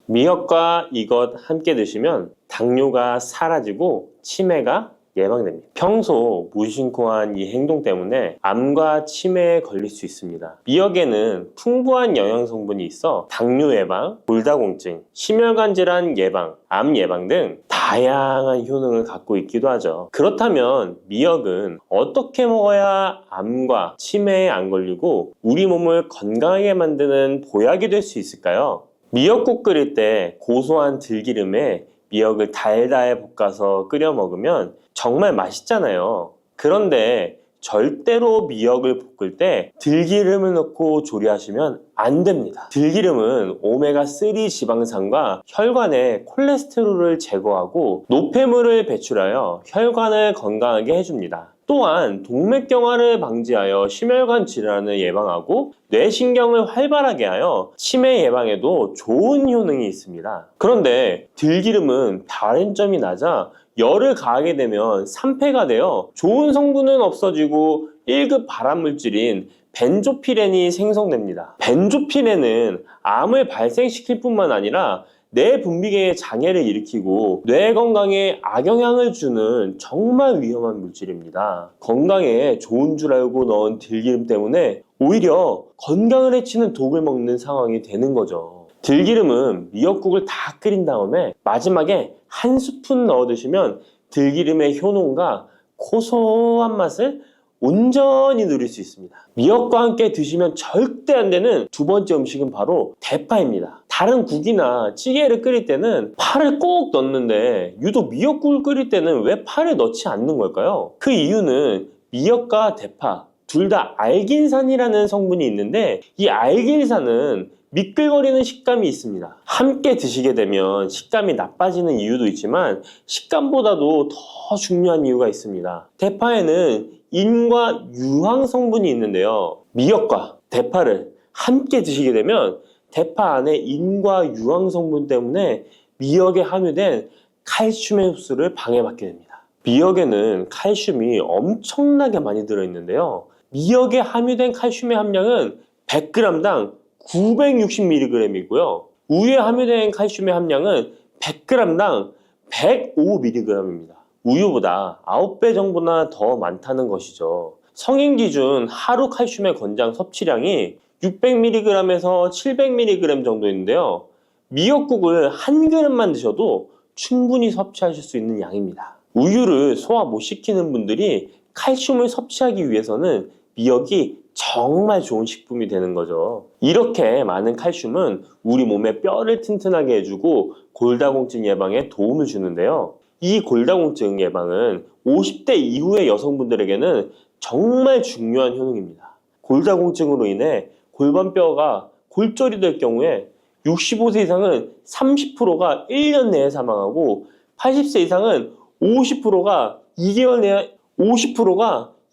미역과 이것 함께 드시면 당뇨가 사라지고 치매가 예방됩니다. 평소 무심코한 이 행동 때문에 암과 치매에 걸릴 수 있습니다. 미역에는 풍부한 영양 성분이 있어 당뇨 예방, 골다공증, 심혈관 질환 예방, 암 예방 등 다양한 효능을 갖고 있기도 하죠. 그렇다면 미역은 어떻게 먹어야 암과 치매에 안 걸리고 우리 몸을 건강하게 만드는 보약이 될 수 있을까요? 미역국 끓일 때 고소한 들기름에 미역을 달달 볶아서 끓여 먹으면 정말 맛있잖아요. 그런데 절대로 미역을 볶을 때 들기름을 넣고 조리하시면 안 됩니다. 들기름은 오메가3 지방산과 혈관의 콜레스테롤을 제거하고 노폐물을 배출하여 혈관을 건강하게 해줍니다. 또한 동맥경화를 방지하여 심혈관 질환을 예방하고 뇌신경을 활발하게 하여 치매 예방에도 좋은 효능이 있습니다. 그런데 들기름은 다른 점이 낮아 열을 가하게 되면 산패가 되어 좋은 성분은 없어지고 1급 발암물질인 벤조피렌이 생성됩니다. 벤조피렌은 암을 발생시킬 뿐만 아니라 뇌 분비계의 장애를 일으키고 뇌 건강에 악영향을 주는 정말 위험한 물질입니다. 건강에 좋은 줄 알고 넣은 들기름 때문에 오히려 건강을 해치는 독을 먹는 상황이 되는 거죠. 들기름은 미역국을 다 끓인 다음에 마지막에 한 스푼 넣어 드시면 들기름의 효능과 고소한 맛을 온전히 누릴 수 있습니다. 미역과 함께 드시면 절대 안 되는 두 번째 음식은 바로 대파입니다. 다른 국이나 찌개를 끓일 때는 파를 꼭 넣는데 유독 미역국을 끓일 때는 왜 파를 넣지 않는 걸까요? 그 이유는 미역과 대파 둘 다 알긴산이라는 성분이 있는데 이 알긴산은 미끌거리는 식감이 있습니다. 함께 드시게 되면 식감이 나빠지는 이유도 있지만 식감보다도 더 중요한 이유가 있습니다. 대파에는 인과 유황 성분이 있는데요. 미역과 대파를 함께 드시게 되면 대파 안에 인과 유황 성분 때문에 미역에 함유된 칼슘의 흡수를 방해받게 됩니다. 미역에는 칼슘이 엄청나게 많이 들어있는데요. 미역에 함유된 칼슘의 함량은 100g당 960mg이고요. 우유에 함유된 칼슘의 함량은 100g당 105mg입니다. 우유보다 9배 정도나 더 많다는 것이죠. 성인 기준 하루 칼슘의 권장 섭취량이 600mg에서 700mg 정도인데요. 미역국을 한 그릇만 드셔도 충분히 섭취하실 수 있는 양입니다. 우유를 소화 못 시키는 분들이 칼슘을 섭취하기 위해서는 미역이 정말 좋은 식품이 되는 거죠. 이렇게 많은 칼슘은 우리 몸의 뼈를 튼튼하게 해주고 골다공증 예방에 도움을 주는데요. 이 골다공증 예방은 50대 이후의 여성분들에게는 정말 중요한 효능입니다. 골다공증으로 인해 골반뼈가 골절이 될 경우에 65세 이상은 30%가 1년 내에 사망하고 80세 이상은 50%가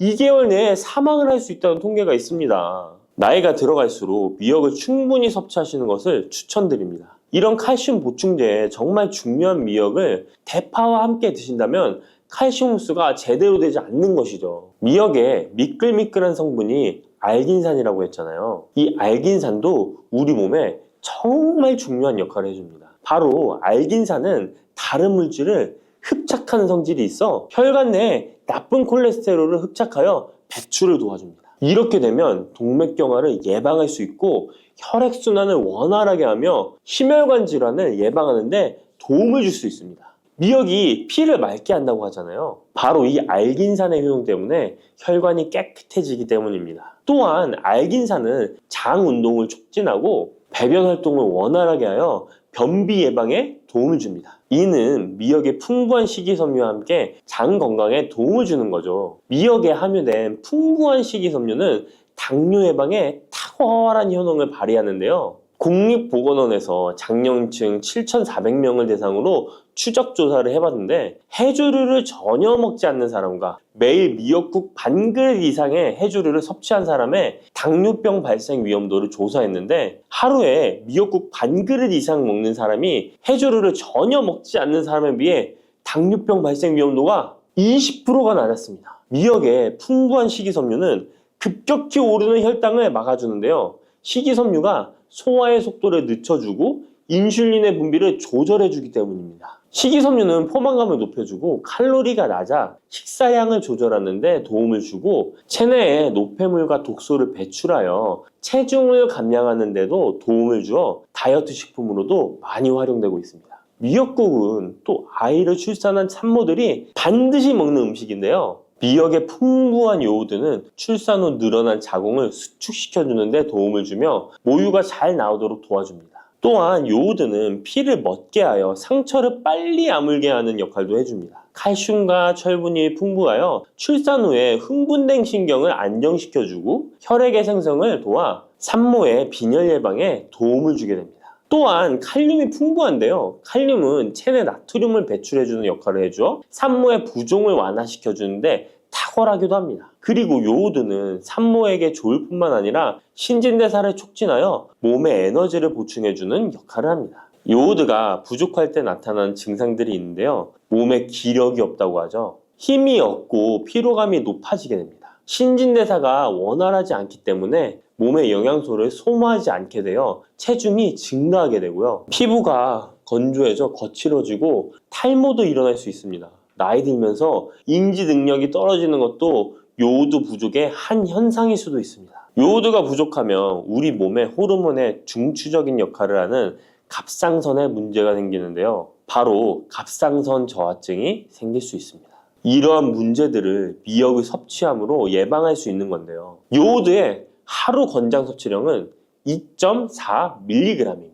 2개월 내에 사망을 할 수 있다는 통계가 있습니다. 나이가 들어갈수록 미역을 충분히 섭취하시는 것을 추천드립니다. 이런 칼슘 보충제에 정말 중요한 미역을 대파와 함께 드신다면 칼슘 흡수가 제대로 되지 않는 것이죠. 미역에 미끌미끌한 성분이 알긴산이라고 했잖아요. 이 알긴산도 우리 몸에 정말 중요한 역할을 해줍니다. 바로 알긴산은 다른 물질을 흡착하는 성질이 있어 혈관 내에 나쁜 콜레스테롤을 흡착하여 배출을 도와줍니다. 이렇게 되면 동맥경화를 예방할 수 있고 혈액순환을 원활하게 하며 심혈관 질환을 예방하는 데 도움을 줄 수 있습니다. 미역이 피를 맑게 한다고 하잖아요. 바로 이 알긴산의 효능 때문에 혈관이 깨끗해지기 때문입니다. 또한 알긴산은 장 운동을 촉진하고 배변 활동을 원활하게 하여 변비 예방에 도움을 줍니다. 이는 미역의 풍부한 식이섬유와 함께 장 건강에 도움을 주는 거죠. 미역에 함유된 풍부한 식이섬유는 당뇨 예방에 탁월한 효능을 발휘하는데요. 국립보건원에서 장년층 7,400명을 대상으로 추적 조사를 해봤는데 해조류를 전혀 먹지 않는 사람과 매일 미역국 반 그릇 이상의 해조류를 섭취한 사람의 당뇨병 발생 위험도를 조사했는데 하루에 미역국 반 그릇 이상 먹는 사람이 해조류를 전혀 먹지 않는 사람에 비해 당뇨병 발생 위험도가 20%가 낮았습니다. 미역의 풍부한 식이섬유는 급격히 오르는 혈당을 막아주는데요. 식이섬유가 소화의 속도를 늦춰주고 인슐린의 분비를 조절해주기 때문입니다. 식이섬유는 포만감을 높여주고 칼로리가 낮아 식사량을 조절하는 데 도움을 주고 체내에 노폐물과 독소를 배출하여 체중을 감량하는 데도 도움을 주어 다이어트 식품으로도 많이 활용되고 있습니다. 미역국은 또 아이를 출산한 산모들이 반드시 먹는 음식인데요. 미역의 풍부한 요오드는 출산 후 늘어난 자궁을 수축시켜주는 데 도움을 주며 모유가 잘 나오도록 도와줍니다. 또한 요오드는 피를 멎게 하여 상처를 빨리 아물게 하는 역할도 해줍니다. 칼슘과 철분이 풍부하여 출산 후에 흥분된 신경을 안정시켜주고 혈액의 생성을 도와 산모의 빈혈 예방에 도움을 주게 됩니다. 또한 칼륨이 풍부한데요. 칼륨은 체내 나트륨을 배출해주는 역할을 해줘 산모의 부종을 완화시켜주는데 탁월하기도 합니다. 그리고 요오드는 산모에게 좋을 뿐만 아니라 신진대사를 촉진하여 몸에 에너지를 보충해주는 역할을 합니다. 요오드가 부족할 때 나타나는 증상들이 있는데요. 몸에 기력이 없다고 하죠. 힘이 없고 피로감이 높아지게 됩니다. 신진대사가 원활하지 않기 때문에 몸의 영양소를 소모하지 않게 되어 체중이 증가하게 되고요. 피부가 건조해져 거칠어지고 탈모도 일어날 수 있습니다. 나이 들면서 인지 능력이 떨어지는 것도 요오드 부족의 한 현상일 수도 있습니다. 요오드가 부족하면 우리 몸의 호르몬의 중추적인 역할을 하는 갑상선에 문제가 생기는데요. 바로 갑상선 저하증이 생길 수 있습니다. 이러한 문제들을 미역을 섭취함으로 예방할 수 있는 건데요. 요오드의 하루 권장 섭취량은 2.4mg입니다.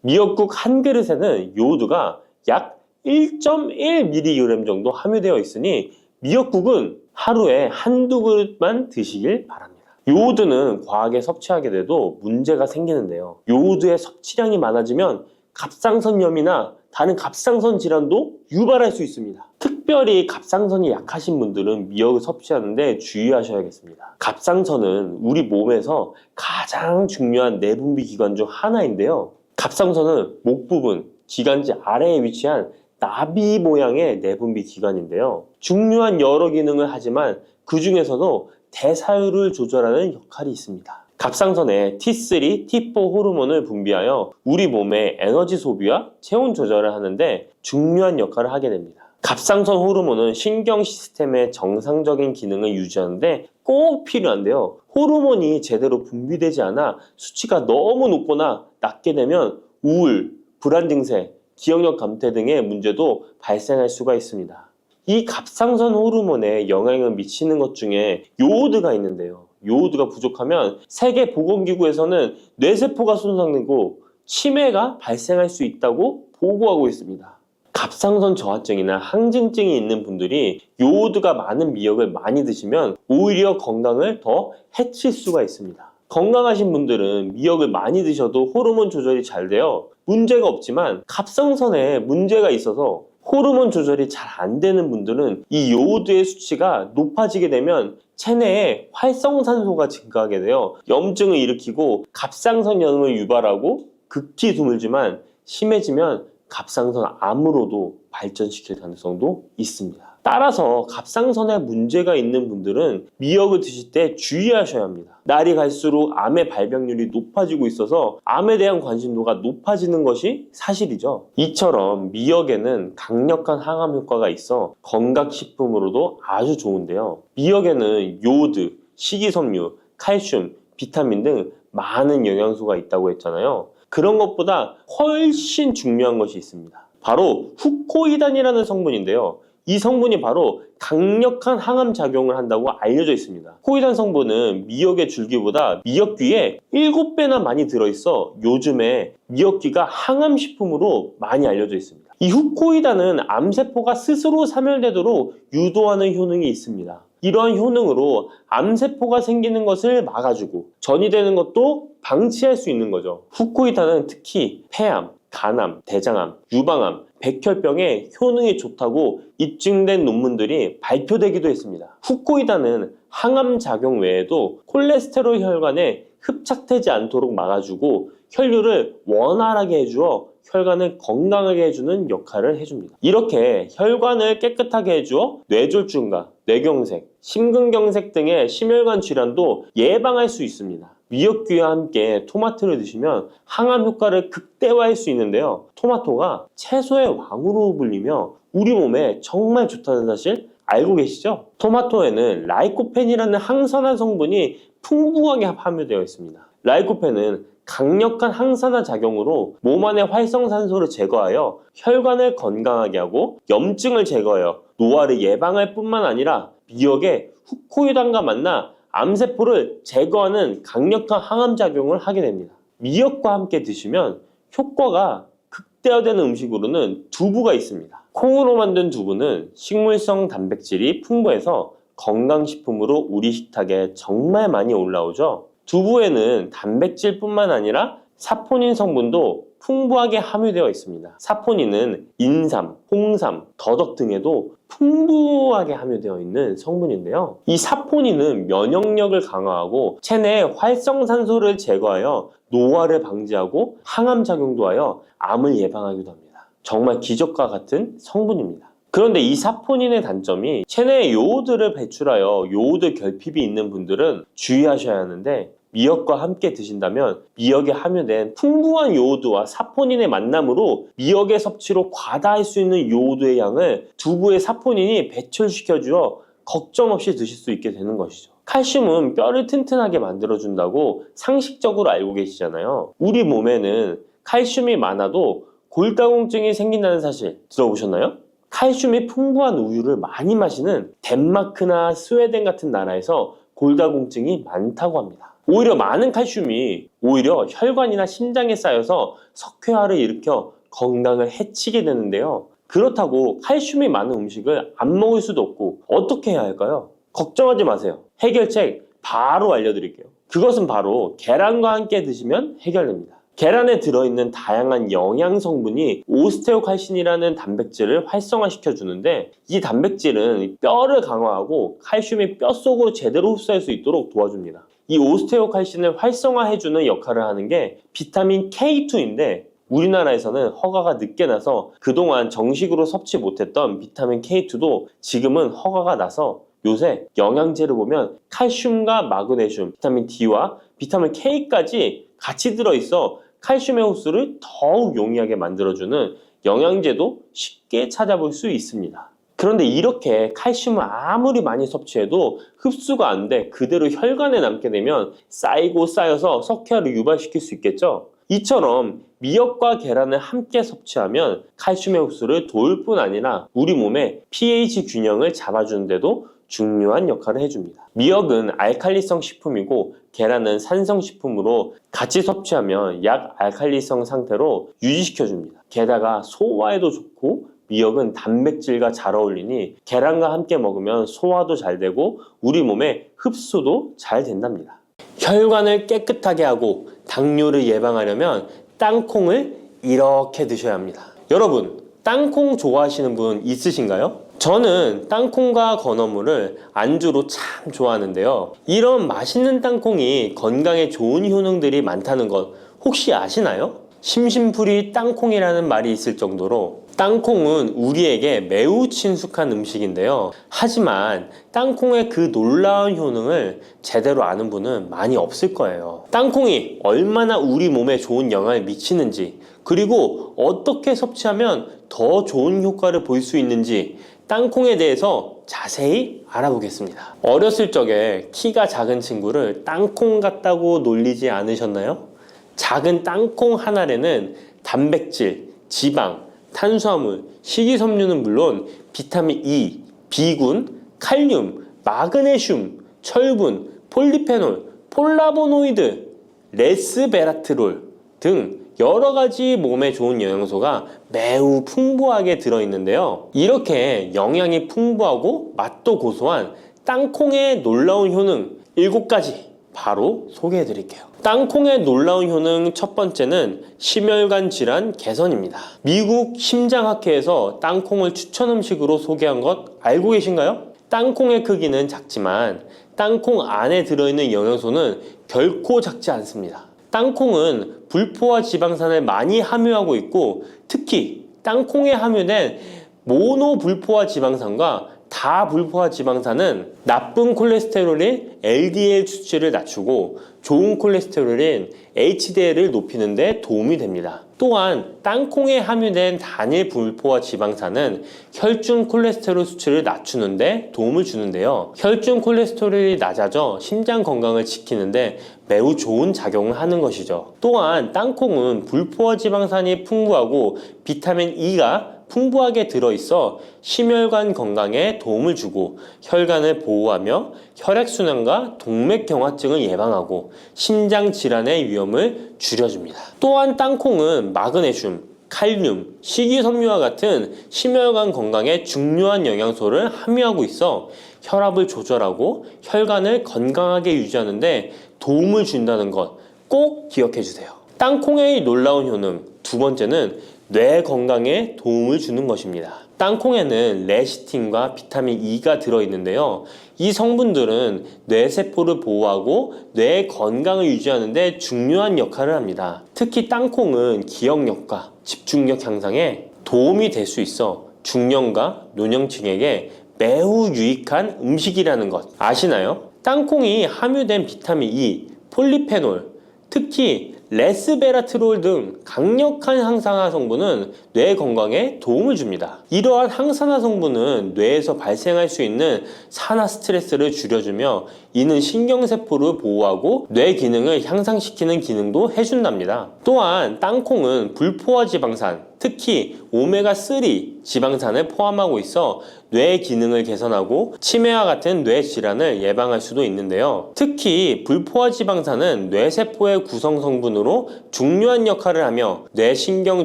미역국 한 그릇에는 요오드가 약 1.1mg 정도 함유되어 있으니 미역국은 하루에 한두 그릇만 드시길 바랍니다. 요오드는 과하게 섭취하게 돼도 문제가 생기는데요. 요오드의 섭취량이 많아지면 갑상선염이나 다른 갑상선 질환도 유발할 수 있습니다. 특별히 갑상선이 약하신 분들은 미역을 섭취하는데 주의하셔야겠습니다. 갑상선은 우리 몸에서 가장 중요한 내분비 기관 중 하나인데요. 갑상선은 목 부분, 기관지 아래에 위치한 나비 모양의 내분비 기관인데요. 중요한 여러 기능을 하지만 그 중에서도 대사율을 조절하는 역할이 있습니다. 갑상선에 T3, T4 호르몬을 분비하여 우리 몸의 에너지 소비와 체온 조절을 하는데 중요한 역할을 하게 됩니다. 갑상선 호르몬은 신경 시스템의 정상적인 기능을 유지하는데 꼭 필요한데요. 호르몬이 제대로 분비되지 않아 수치가 너무 높거나 낮게 되면 우울, 불안 증세, 기억력 감퇴 등의 문제도 발생할 수가 있습니다. 이 갑상선 호르몬에 영향을 미치는 것 중에 요오드가 있는데요. 요오드가 부족하면 세계보건기구에서는 뇌세포가 손상되고 치매가 발생할 수 있다고 보고하고 있습니다. 갑상선 저하증이나 항진증이 있는 분들이 요오드가 많은 미역을 많이 드시면 오히려 건강을 더 해칠 수가 있습니다. 건강하신 분들은 미역을 많이 드셔도 호르몬 조절이 잘 되어 문제가 없지만 갑상선에 문제가 있어서 호르몬 조절이 잘 안 되는 분들은 이 요오드의 수치가 높아지게 되면 체내에 활성산소가 증가하게 되어 염증을 일으키고 갑상선염을 유발하고 극히 드물지만 심해지면 갑상선 암으로도 발전시킬 가능성도 있습니다. 따라서 갑상선에 문제가 있는 분들은 미역을 드실 때 주의하셔야 합니다. 날이 갈수록 암의 발병률이 높아지고 있어서 암에 대한 관심도가 높아지는 것이 사실이죠. 이처럼 미역에는 강력한 항암 효과가 있어 건강식품으로도 아주 좋은데요. 미역에는 요오드, 식이섬유, 칼슘, 비타민 등 많은 영양소가 있다고 했잖아요. 그런 것보다 훨씬 중요한 것이 있습니다. 바로 후코이단이라는 성분인데요. 이 성분이 바로 강력한 항암 작용을 한다고 알려져 있습니다. 코이단 성분은 미역의 줄기보다 미역귀에 7배나 많이 들어있어 요즘에 미역귀가 항암식품으로 많이 알려져 있습니다. 이 후코이단은 암세포가 스스로 사멸되도록 유도하는 효능이 있습니다. 이러한 효능으로 암세포가 생기는 것을 막아주고 전이 되는 것도 방치할 수 있는 거죠. 후코이단은 특히 폐암, 간암, 대장암, 유방암, 백혈병에 효능이 좋다고 입증된 논문들이 발표되기도 했습니다. 후코이단은 항암 작용 외에도 콜레스테롤 혈관에 흡착되지 않도록 막아주고 혈류를 원활하게 해주어 혈관을 건강하게 해주는 역할을 해줍니다. 이렇게 혈관을 깨끗하게 해주어 뇌졸중과 뇌경색, 심근경색 등의 심혈관 질환도 예방할 수 있습니다. 미역귀와 함께 토마토를 드시면 항암 효과를 극대화할 수 있는데요. 토마토가 채소의 왕으로 불리며 우리 몸에 정말 좋다는 사실 알고 계시죠? 토마토에는 라이코펜이라는 항산화 성분이 풍부하게 함유되어 있습니다. 라이코펜은 강력한 항산화 작용으로 몸 안의 활성산소를 제거하여 혈관을 건강하게 하고 염증을 제거하여 노화를 예방할 뿐만 아니라 미역의 후코유당과 만나 암세포를 제거하는 강력한 항암작용을 하게 됩니다. 미역과 함께 드시면 효과가 극대화되는 음식으로는 두부가 있습니다. 콩으로 만든 두부는 식물성 단백질이 풍부해서 건강식품으로 우리 식탁에 정말 많이 올라오죠. 두부에는 단백질뿐만 아니라 사포닌 성분도 풍부하게 함유되어 있습니다. 사포닌은 인삼, 홍삼, 더덕 등에도 풍부하게 함유되어 있는 성분인데요. 이 사포닌은 면역력을 강화하고 체내의 활성산소를 제거하여 노화를 방지하고 항암작용도 하여 암을 예방하기도 합니다. 정말 기적과 같은 성분입니다. 그런데 이 사포닌의 단점이 체내에 요오드를 배출하여 요오드 결핍이 있는 분들은 주의하셔야 하는데, 미역과 함께 드신다면 미역에 함유된 풍부한 요오드와 사포닌의 만남으로 미역의 섭취로 과다할 수 있는 요오드의 양을 두부의 사포닌이 배출시켜주어 걱정 없이 드실 수 있게 되는 것이죠. 칼슘은 뼈를 튼튼하게 만들어준다고 상식적으로 알고 계시잖아요. 우리 몸에는 칼슘이 많아도 골다공증이 생긴다는 사실 들어보셨나요? 칼슘이 풍부한 우유를 많이 마시는 덴마크나 스웨덴 같은 나라에서 골다공증이 많다고 합니다. 오히려 많은 칼슘이 오히려 혈관이나 심장에 쌓여서 석회화를 일으켜 건강을 해치게 되는데요. 그렇다고 칼슘이 많은 음식을 안 먹을 수도 없고 어떻게 해야 할까요? 걱정하지 마세요. 해결책 바로 알려드릴게요. 그것은 바로 계란과 함께 드시면 해결됩니다. 계란에 들어있는 다양한 영양 성분이 오스테오칼신이라는 단백질을 활성화시켜 주는데, 이 단백질은 뼈를 강화하고 칼슘이 뼛속으로 제대로 흡수할 수 있도록 도와줍니다. 이 오스테오칼신을 활성화해주는 역할을 하는 게 비타민 K2인데, 우리나라에서는 허가가 늦게 나서 그동안 정식으로 섭취 못했던 비타민 K2도 지금은 허가가 나서 요새 영양제를 보면 칼슘과 마그네슘, 비타민 D와 비타민 K까지 같이 들어있어 칼슘의 흡수를 더욱 용이하게 만들어주는 영양제도 쉽게 찾아볼 수 있습니다. 그런데 이렇게 칼슘을 아무리 많이 섭취해도 흡수가 안 돼 그대로 혈관에 남게 되면 쌓이고 쌓여서 석회화를 유발시킬 수 있겠죠? 이처럼 미역과 계란을 함께 섭취하면 칼슘의 흡수를 도울 뿐 아니라 우리 몸의 pH 균형을 잡아주는 데도 중요한 역할을 해줍니다. 미역은 알칼리성 식품이고 계란은 산성 식품으로 같이 섭취하면 약 알칼리성 상태로 유지시켜줍니다. 게다가 소화에도 좋고 미역은 단백질과 잘 어울리니 계란과 함께 먹으면 소화도 잘 되고 우리 몸의 흡수도 잘 된답니다. 혈관을 깨끗하게 하고 당뇨를 예방하려면 땅콩을 이렇게 드셔야 합니다. 여러분, 땅콩 좋아하시는 분 있으신가요? 저는 땅콩과 건어물을 안주로 참 좋아하는데요. 이런 맛있는 땅콩이 건강에 좋은 효능들이 많다는 것 혹시 아시나요? 심심풀이 땅콩이라는 말이 있을 정도로 땅콩은 우리에게 매우 친숙한 음식인데요. 하지만 땅콩의 그 놀라운 효능을 제대로 아는 분은 많이 없을 거예요. 땅콩이 얼마나 우리 몸에 좋은 영향을 미치는지, 그리고 어떻게 섭취하면 더 좋은 효과를 볼 수 있는지 땅콩에 대해서 자세히 알아보겠습니다. 어렸을 적에 키가 작은 친구를 땅콩 같다고 놀리지 않으셨나요? 작은 땅콩 한 알에는 단백질, 지방, 탄수화물, 식이섬유는 물론 비타민 E, B군, 칼륨, 마그네슘, 철분, 폴리페놀, 폴라보노이드, 레스베라트롤 등 여러 가지 몸에 좋은 영양소가 매우 풍부하게 들어있는데요. 이렇게 영양이 풍부하고 맛도 고소한 땅콩의 놀라운 효능 7가지 바로 소개해 드릴게요. 땅콩의 놀라운 효능 첫 번째는 심혈관 질환 개선입니다. 미국 심장학회에서 땅콩을 추천 음식으로 소개한 것 알고 계신가요? 땅콩의 크기는 작지만 땅콩 안에 들어있는 영양소는 결코 작지 않습니다. 땅콩은 불포화 지방산을 많이 함유하고 있고, 특히 땅콩에 함유된 모노불포화 지방산과 다불포화 지방산은 나쁜 콜레스테롤인 LDL 수치를 낮추고 좋은 콜레스테롤인 HDL을 높이는 데 도움이 됩니다. 또한 땅콩에 함유된 단일 불포화 지방산은 혈중 콜레스테롤 수치를 낮추는 데 도움을 주는데요. 혈중 콜레스테롤이 낮아져 심장 건강을 지키는데 매우 좋은 작용을 하는 것이죠. 또한 땅콩은 불포화 지방산이 풍부하고 비타민 E가 풍부하게 들어있어 심혈관 건강에 도움을 주고 혈관을 보호하며 혈액순환과 동맥경화증을 예방하고 심장 질환의 위험을 줄여줍니다. 또한 땅콩은 마그네슘, 칼륨, 식이섬유와 같은 심혈관 건강에 중요한 영양소를 함유하고 있어 혈압을 조절하고 혈관을 건강하게 유지하는 데 도움을 준다는 것 꼭 기억해 주세요. 땅콩의 놀라운 효능 두 번째는 뇌 건강에 도움을 주는 것입니다. 땅콩에는 레시틴과 비타민 E가 들어있는데요. 이 성분들은 뇌세포를 보호하고 뇌 건강을 유지하는 데 중요한 역할을 합니다. 특히 땅콩은 기억력과 집중력 향상에 도움이 될 수 있어 중년과 노년층에게 매우 유익한 음식이라는 것 아시나요? 땅콩이 함유된 비타민 E, 폴리페놀, 특히 레스베라트롤 등 강력한 항산화 성분은 뇌 건강에 도움을 줍니다. 이러한 항산화 성분은 뇌에서 발생할 수 있는 산화 스트레스를 줄여주며 이는 신경세포를 보호하고 뇌 기능을 향상시키는 기능도 해준답니다. 또한 땅콩은 불포화 지방산, 특히 오메가3 지방산을 포함하고 있어 뇌 기능을 개선하고 치매와 같은 뇌 질환을 예방할 수도 있는데요. 특히 불포화 지방산은 뇌세포의 구성 성분으로 중요한 역할을 하며 뇌신경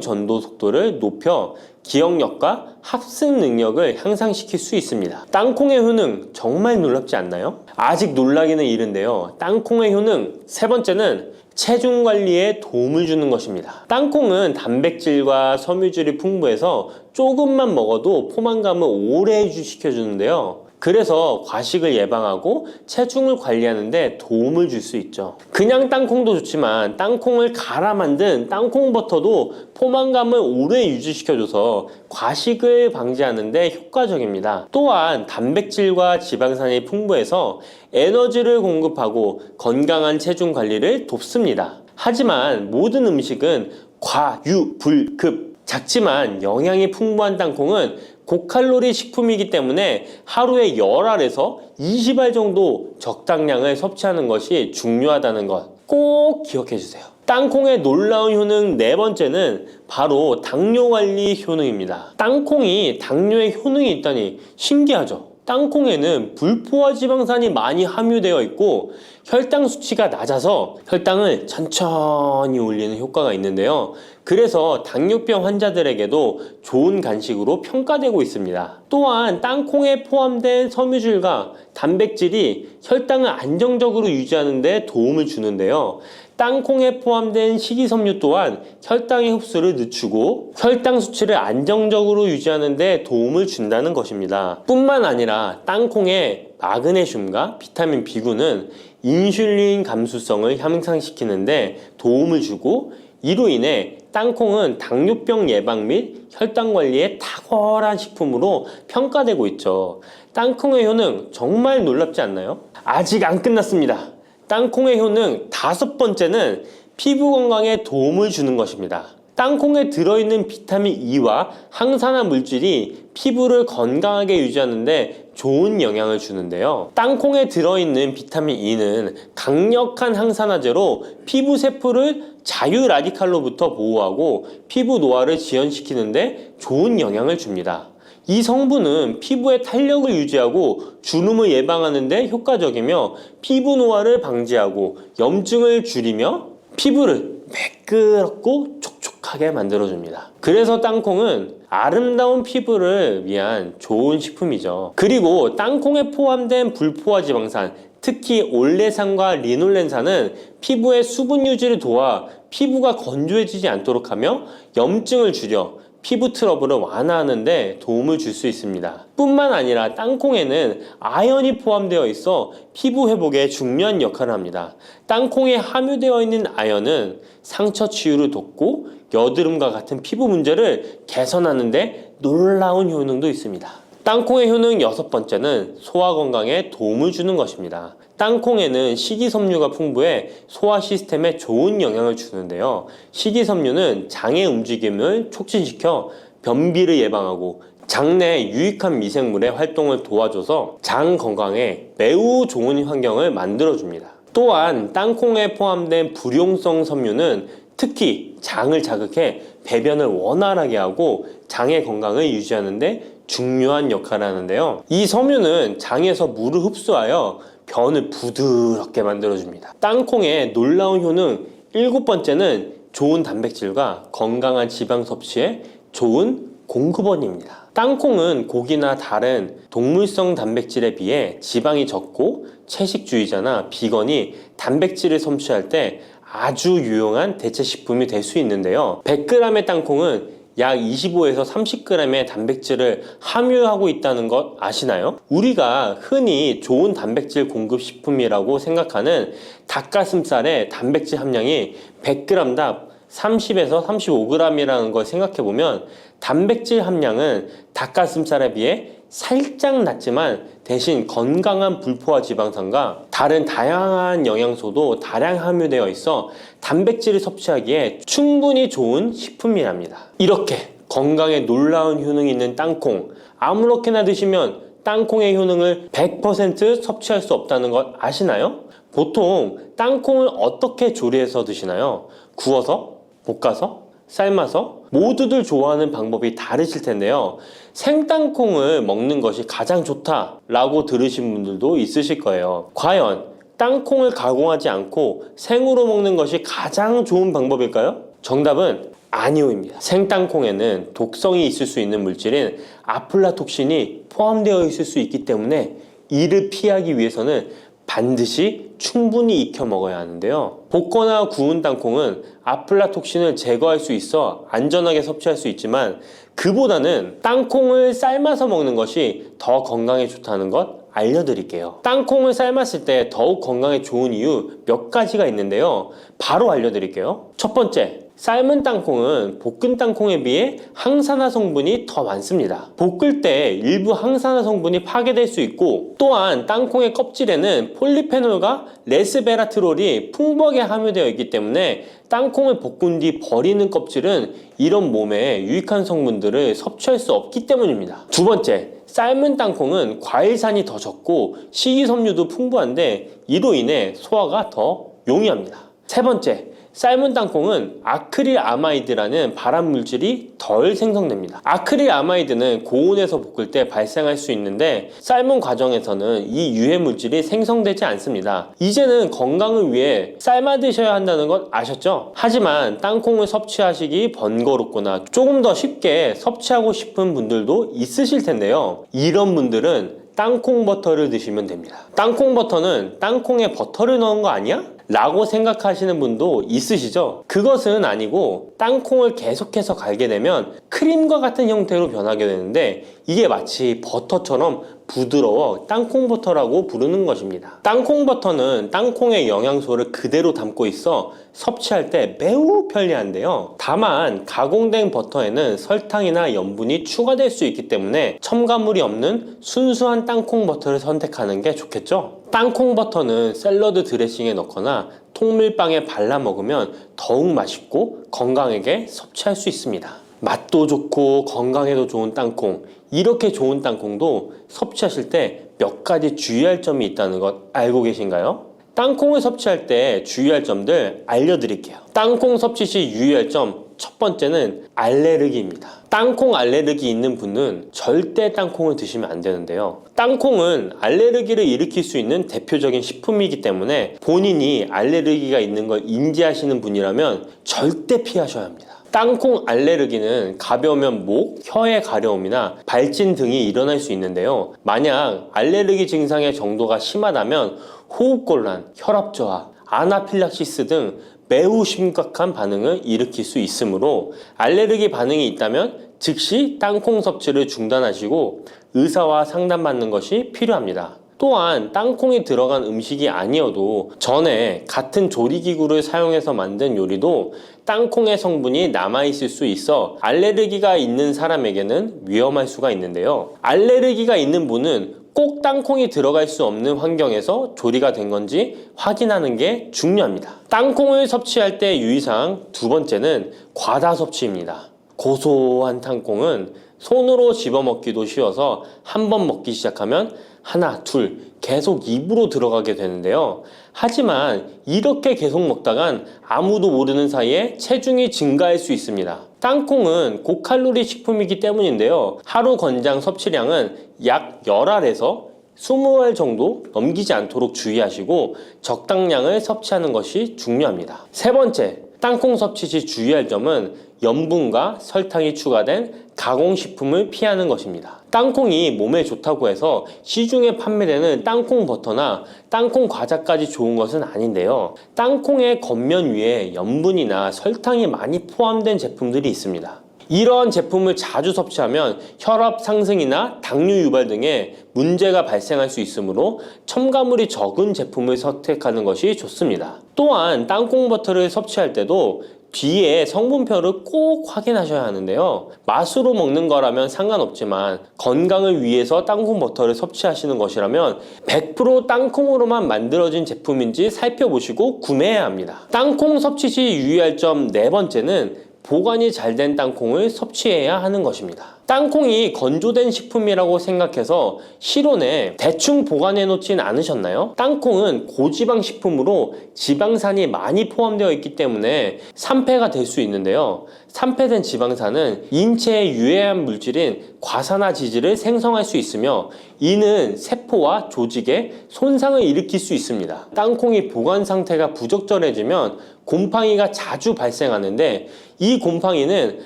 전도 속도를 높여 기억력과 합승 능력을 향상시킬 수 있습니다. 땅콩의 효능 정말 놀랍지 않나요? 아직 놀라기는 이른데요. 땅콩의 효능 세 번째는 체중 관리에 도움을 주는 것입니다. 땅콩은 단백질과 섬유질이 풍부해서 조금만 먹어도 포만감을 오래 유지시켜주는데요. 그래서 과식을 예방하고 체중을 관리하는 데 도움을 줄 수 있죠. 그냥 땅콩도 좋지만 땅콩을 갈아 만든 땅콩 버터도 포만감을 오래 유지시켜줘서 과식을 방지하는 데 효과적입니다. 또한 단백질과 지방산이 풍부해서 에너지를 공급하고 건강한 체중 관리를 돕습니다. 하지만 모든 음식은 과유불급 작지만 영양이 풍부한 땅콩은 고칼로리 식품이기 때문에 하루에 10알에서 20알 정도 적당량을 섭취하는 것이 중요하다는 것 꼭 기억해 주세요. 땅콩의 놀라운 효능 네 번째는 바로 당뇨 관리 효능입니다. 땅콩이 당뇨에 효능이 있다니 신기하죠? 땅콩에는 불포화 지방산이 많이 함유되어 있고 혈당 수치가 낮아서 혈당을 천천히 올리는 효과가 있는데요. 그래서 당뇨병 환자들에게도 좋은 간식으로 평가되고 있습니다. 또한 땅콩에 포함된 섬유질과 단백질이 혈당을 안정적으로 유지하는 데 도움을 주는데요. 땅콩에 포함된 식이섬유 또한 혈당의 흡수를 늦추고 혈당 수치를 안정적으로 유지하는 데 도움을 준다는 것입니다. 뿐만 아니라 땅콩의 마그네슘과 비타민 B9는 인슐린 감수성을 향상시키는 데 도움을 주고 이로 인해 땅콩은 당뇨병 예방 및 혈당 관리에 탁월한 식품으로 평가되고 있죠. 땅콩의 효능 정말 놀랍지 않나요? 아직 안 끝났습니다. 땅콩의 효능 다섯 번째는 피부 건강에 도움을 주는 것입니다. 땅콩에 들어있는 비타민 E와 항산화 물질이 피부를 건강하게 유지하는 데 좋은 영향을 주는데요. 땅콩에 들어있는 비타민 E는 강력한 항산화제로 피부 세포를 자유 라디칼로부터 보호하고 피부 노화를 지연시키는 데 좋은 영향을 줍니다. 이 성분은 피부의 탄력을 유지하고 주름을 예방하는 데 효과적이며 피부 노화를 방지하고 염증을 줄이며 피부를 매끄럽고 촉촉하게 만들어줍니다. 그래서 땅콩은 아름다운 피부를 위한 좋은 식품이죠. 그리고 땅콩에 포함된 불포화 지방산, 특히 올레산과 리놀렌산은 피부의 수분 유지를 도와 피부가 건조해지지 않도록 하며 염증을 줄여 피부 트러블을 완화하는 데 도움을 줄 수 있습니다. 뿐만 아니라 땅콩에는 아연이 포함되어 있어 피부 회복에 중요한 역할을 합니다. 땅콩에 함유되어 있는 아연은 상처 치유를 돕고 여드름과 같은 피부 문제를 개선하는 데 놀라운 효능도 있습니다. 땅콩의 효능 여섯 번째는 소화 건강에 도움을 주는 것입니다. 땅콩에는 식이섬유가 풍부해 소화 시스템에 좋은 영향을 주는데요. 식이섬유는 장의 움직임을 촉진시켜 변비를 예방하고 장내 유익한 미생물의 활동을 도와줘서 장 건강에 매우 좋은 환경을 만들어줍니다. 또한 땅콩에 포함된 불용성 섬유는 특히 장을 자극해 배변을 원활하게 하고 장의 건강을 유지하는 데 중요한 역할을 하는데요. 이 섬유는 장에서 물을 흡수하여 변을 부드럽게 만들어줍니다. 땅콩의 놀라운 효능 일곱 번째는 좋은 단백질과 건강한 지방 섭취에 좋은 공급원입니다. 땅콩은 고기나 다른 동물성 단백질에 비해 지방이 적고 채식주의자나 비건이 단백질을 섭취할 때 아주 유용한 대체 식품이 될 수 있는데요. 100g의 땅콩은 약 25에서 30g의 단백질을 함유하고 있다는 것 아시나요? 우리가 흔히 좋은 단백질 공급 식품이라고 생각하는 닭가슴살의 단백질 함량이 100g당 30에서 35g이라는 걸 생각해보면 단백질 함량은 닭가슴살에 비해 살짝 낮지만 대신 건강한 불포화 지방산과 다른 다양한 영양소도 다량 함유되어 있어 단백질을 섭취하기에 충분히 좋은 식품이랍니다. 이렇게 건강에 놀라운 효능이 있는 땅콩, 아무렇게나 드시면 땅콩의 효능을 100% 섭취할 수 없다는 것 아시나요? 보통 땅콩을 어떻게 조리해서 드시나요? 구워서? 볶아서? 삶아서? 모두들 좋아하는 방법이 다르실 텐데요. 생땅콩을 먹는 것이 가장 좋다라고 들으신 분들도 있으실 거예요. 과연 땅콩을 가공하지 않고 생으로 먹는 것이 가장 좋은 방법일까요? 정답은 아니오입니다. 생땅콩에는 독성이 있을 수 있는 물질인 아플라톡신이 포함되어 있을 수 있기 때문에 이를 피하기 위해서는 반드시 충분히 익혀 먹어야 하는데요. 볶거나 구운 땅콩은 아플라톡신을 제거할 수 있어 안전하게 섭취할 수 있지만 그보다는 땅콩을 삶아서 먹는 것이 더 건강에 좋다는 것 알려드릴게요. 땅콩을 삶았을 때 더욱 건강에 좋은 이유 몇 가지가 있는데요. 바로 알려드릴게요. 첫 번째, 삶은 땅콩은 볶은 땅콩에 비해 항산화 성분이 더 많습니다. 볶을 때 일부 항산화 성분이 파괴될 수 있고 또한 땅콩의 껍질에는 폴리페놀과 레스베라트롤이 풍부하게 함유되어 있기 때문에 땅콩을 볶은 뒤 버리는 껍질은 이런 몸에 유익한 성분들을 섭취할 수 없기 때문입니다. 두 번째, 삶은 땅콩은 과일산이 더 적고 식이섬유도 풍부한데 이로 인해 소화가 더 용이합니다. 세 번째, 삶은 땅콩은 아크릴아마이드라는 발암물질이 덜 생성됩니다. 아크릴아마이드는 고온에서 볶을 때 발생할 수 있는데 삶은 과정에서는 이 유해물질이 생성되지 않습니다. 이제는 건강을 위해 삶아 드셔야 한다는 것 아셨죠? 하지만 땅콩을 섭취하시기 번거롭거나 조금 더 쉽게 섭취하고 싶은 분들도 있으실 텐데요. 이런 분들은 땅콩 버터를 드시면 됩니다. 땅콩 버터는 땅콩에 버터를 넣은 거 아니야? 라고 생각하시는 분도 있으시죠? 그것은 아니고 땅콩을 계속해서 갈게 되면 크림과 같은 형태로 변하게 되는데 이게 마치 버터처럼 부드러워 땅콩 버터라고 부르는 것입니다. 땅콩 버터는 땅콩의 영양소를 그대로 담고 있어 섭취할 때 매우 편리한데요. 다만 가공된 버터에는 설탕이나 염분이 추가될 수 있기 때문에 첨가물이 없는 순수한 땅콩 버터를 선택하는 게 좋겠죠? 땅콩 버터는 샐러드 드레싱에 넣거나 통밀빵에 발라 먹으면 더욱 맛있고 건강하게 섭취할 수 있습니다. 맛도 좋고 건강에도 좋은 땅콩, 이렇게 좋은 땅콩도 섭취하실 때 몇 가지 주의할 점이 있다는 것 알고 계신가요? 땅콩을 섭취할 때 주의할 점들 알려드릴게요. 땅콩 섭취 시 유의할 점 첫 번째는 알레르기입니다. 땅콩 알레르기 있는 분은 절대 땅콩을 드시면 안 되는데요. 땅콩은 알레르기를 일으킬 수 있는 대표적인 식품이기 때문에 본인이 알레르기가 있는 걸 인지하시는 분이라면 절대 피하셔야 합니다. 땅콩 알레르기는 가벼우면 목, 혀의 가려움이나 발진 등이 일어날 수 있는데요. 만약 알레르기 증상의 정도가 심하다면 호흡곤란, 혈압저하, 아나필락시스 등 매우 심각한 반응을 일으킬 수 있으므로 알레르기 반응이 있다면 즉시 땅콩 섭취를 중단하시고 의사와 상담받는 것이 필요합니다. 또한 땅콩이 들어간 음식이 아니어도 전에 같은 조리기구를 사용해서 만든 요리도 땅콩의 성분이 남아있을 수 있어 알레르기가 있는 사람에게는 위험할 수가 있는데요. 알레르기가 있는 분은 꼭 땅콩이 들어갈 수 없는 환경에서 조리가 된 건지 확인하는 게 중요합니다. 땅콩을 섭취할 때 유의사항 두 번째는 과다 섭취입니다. 고소한 땅콩은 손으로 집어먹기도 쉬워서 한 번 먹기 시작하면 하나, 둘 계속 입으로 들어가게 되는데요. 하지만 이렇게 계속 먹다간 아무도 모르는 사이에 체중이 증가할 수 있습니다. 땅콩은 고칼로리 식품이기 때문인데요. 하루 권장 섭취량은 약 10알에서 20알 정도 넘기지 않도록 주의하시고 적당량을 섭취하는 것이 중요합니다. 세 번째, 땅콩 섭취 시 주의할 점은 염분과 설탕이 추가된 가공식품을 피하는 것입니다. 땅콩이 몸에 좋다고 해서 시중에 판매되는 땅콩 버터나 땅콩 과자까지 좋은 것은 아닌데요. 땅콩의 겉면 위에 염분이나 설탕이 많이 포함된 제품들이 있습니다. 이러한 제품을 자주 섭취하면 혈압 상승이나 당뇨 유발 등의 문제가 발생할 수 있으므로 첨가물이 적은 제품을 선택하는 것이 좋습니다. 또한 땅콩 버터를 섭취할 때도 뒤에 성분표를 꼭 확인하셔야 하는데요. 맛으로 먹는 거라면 상관없지만 건강을 위해서 땅콩 버터를 섭취하시는 것이라면 100% 땅콩으로만 만들어진 제품인지 살펴보시고 구매해야 합니다. 땅콩 섭취 시 유의할 점 네 번째는 보관이 잘 된 땅콩을 섭취해야 하는 것입니다. 땅콩이 건조된 식품이라고 생각해서 실온에 대충 보관해 놓진 않으셨나요? 땅콩은 고지방 식품으로 지방산이 많이 포함되어 있기 때문에 산패가 될 수 있는데요. 산패된 지방산은 인체에 유해한 물질인 과산화지질을 생성할 수 있으며 이는 세포와 조직에 손상을 일으킬 수 있습니다. 땅콩이 보관 상태가 부적절해지면 곰팡이가 자주 발생하는데 이 곰팡이는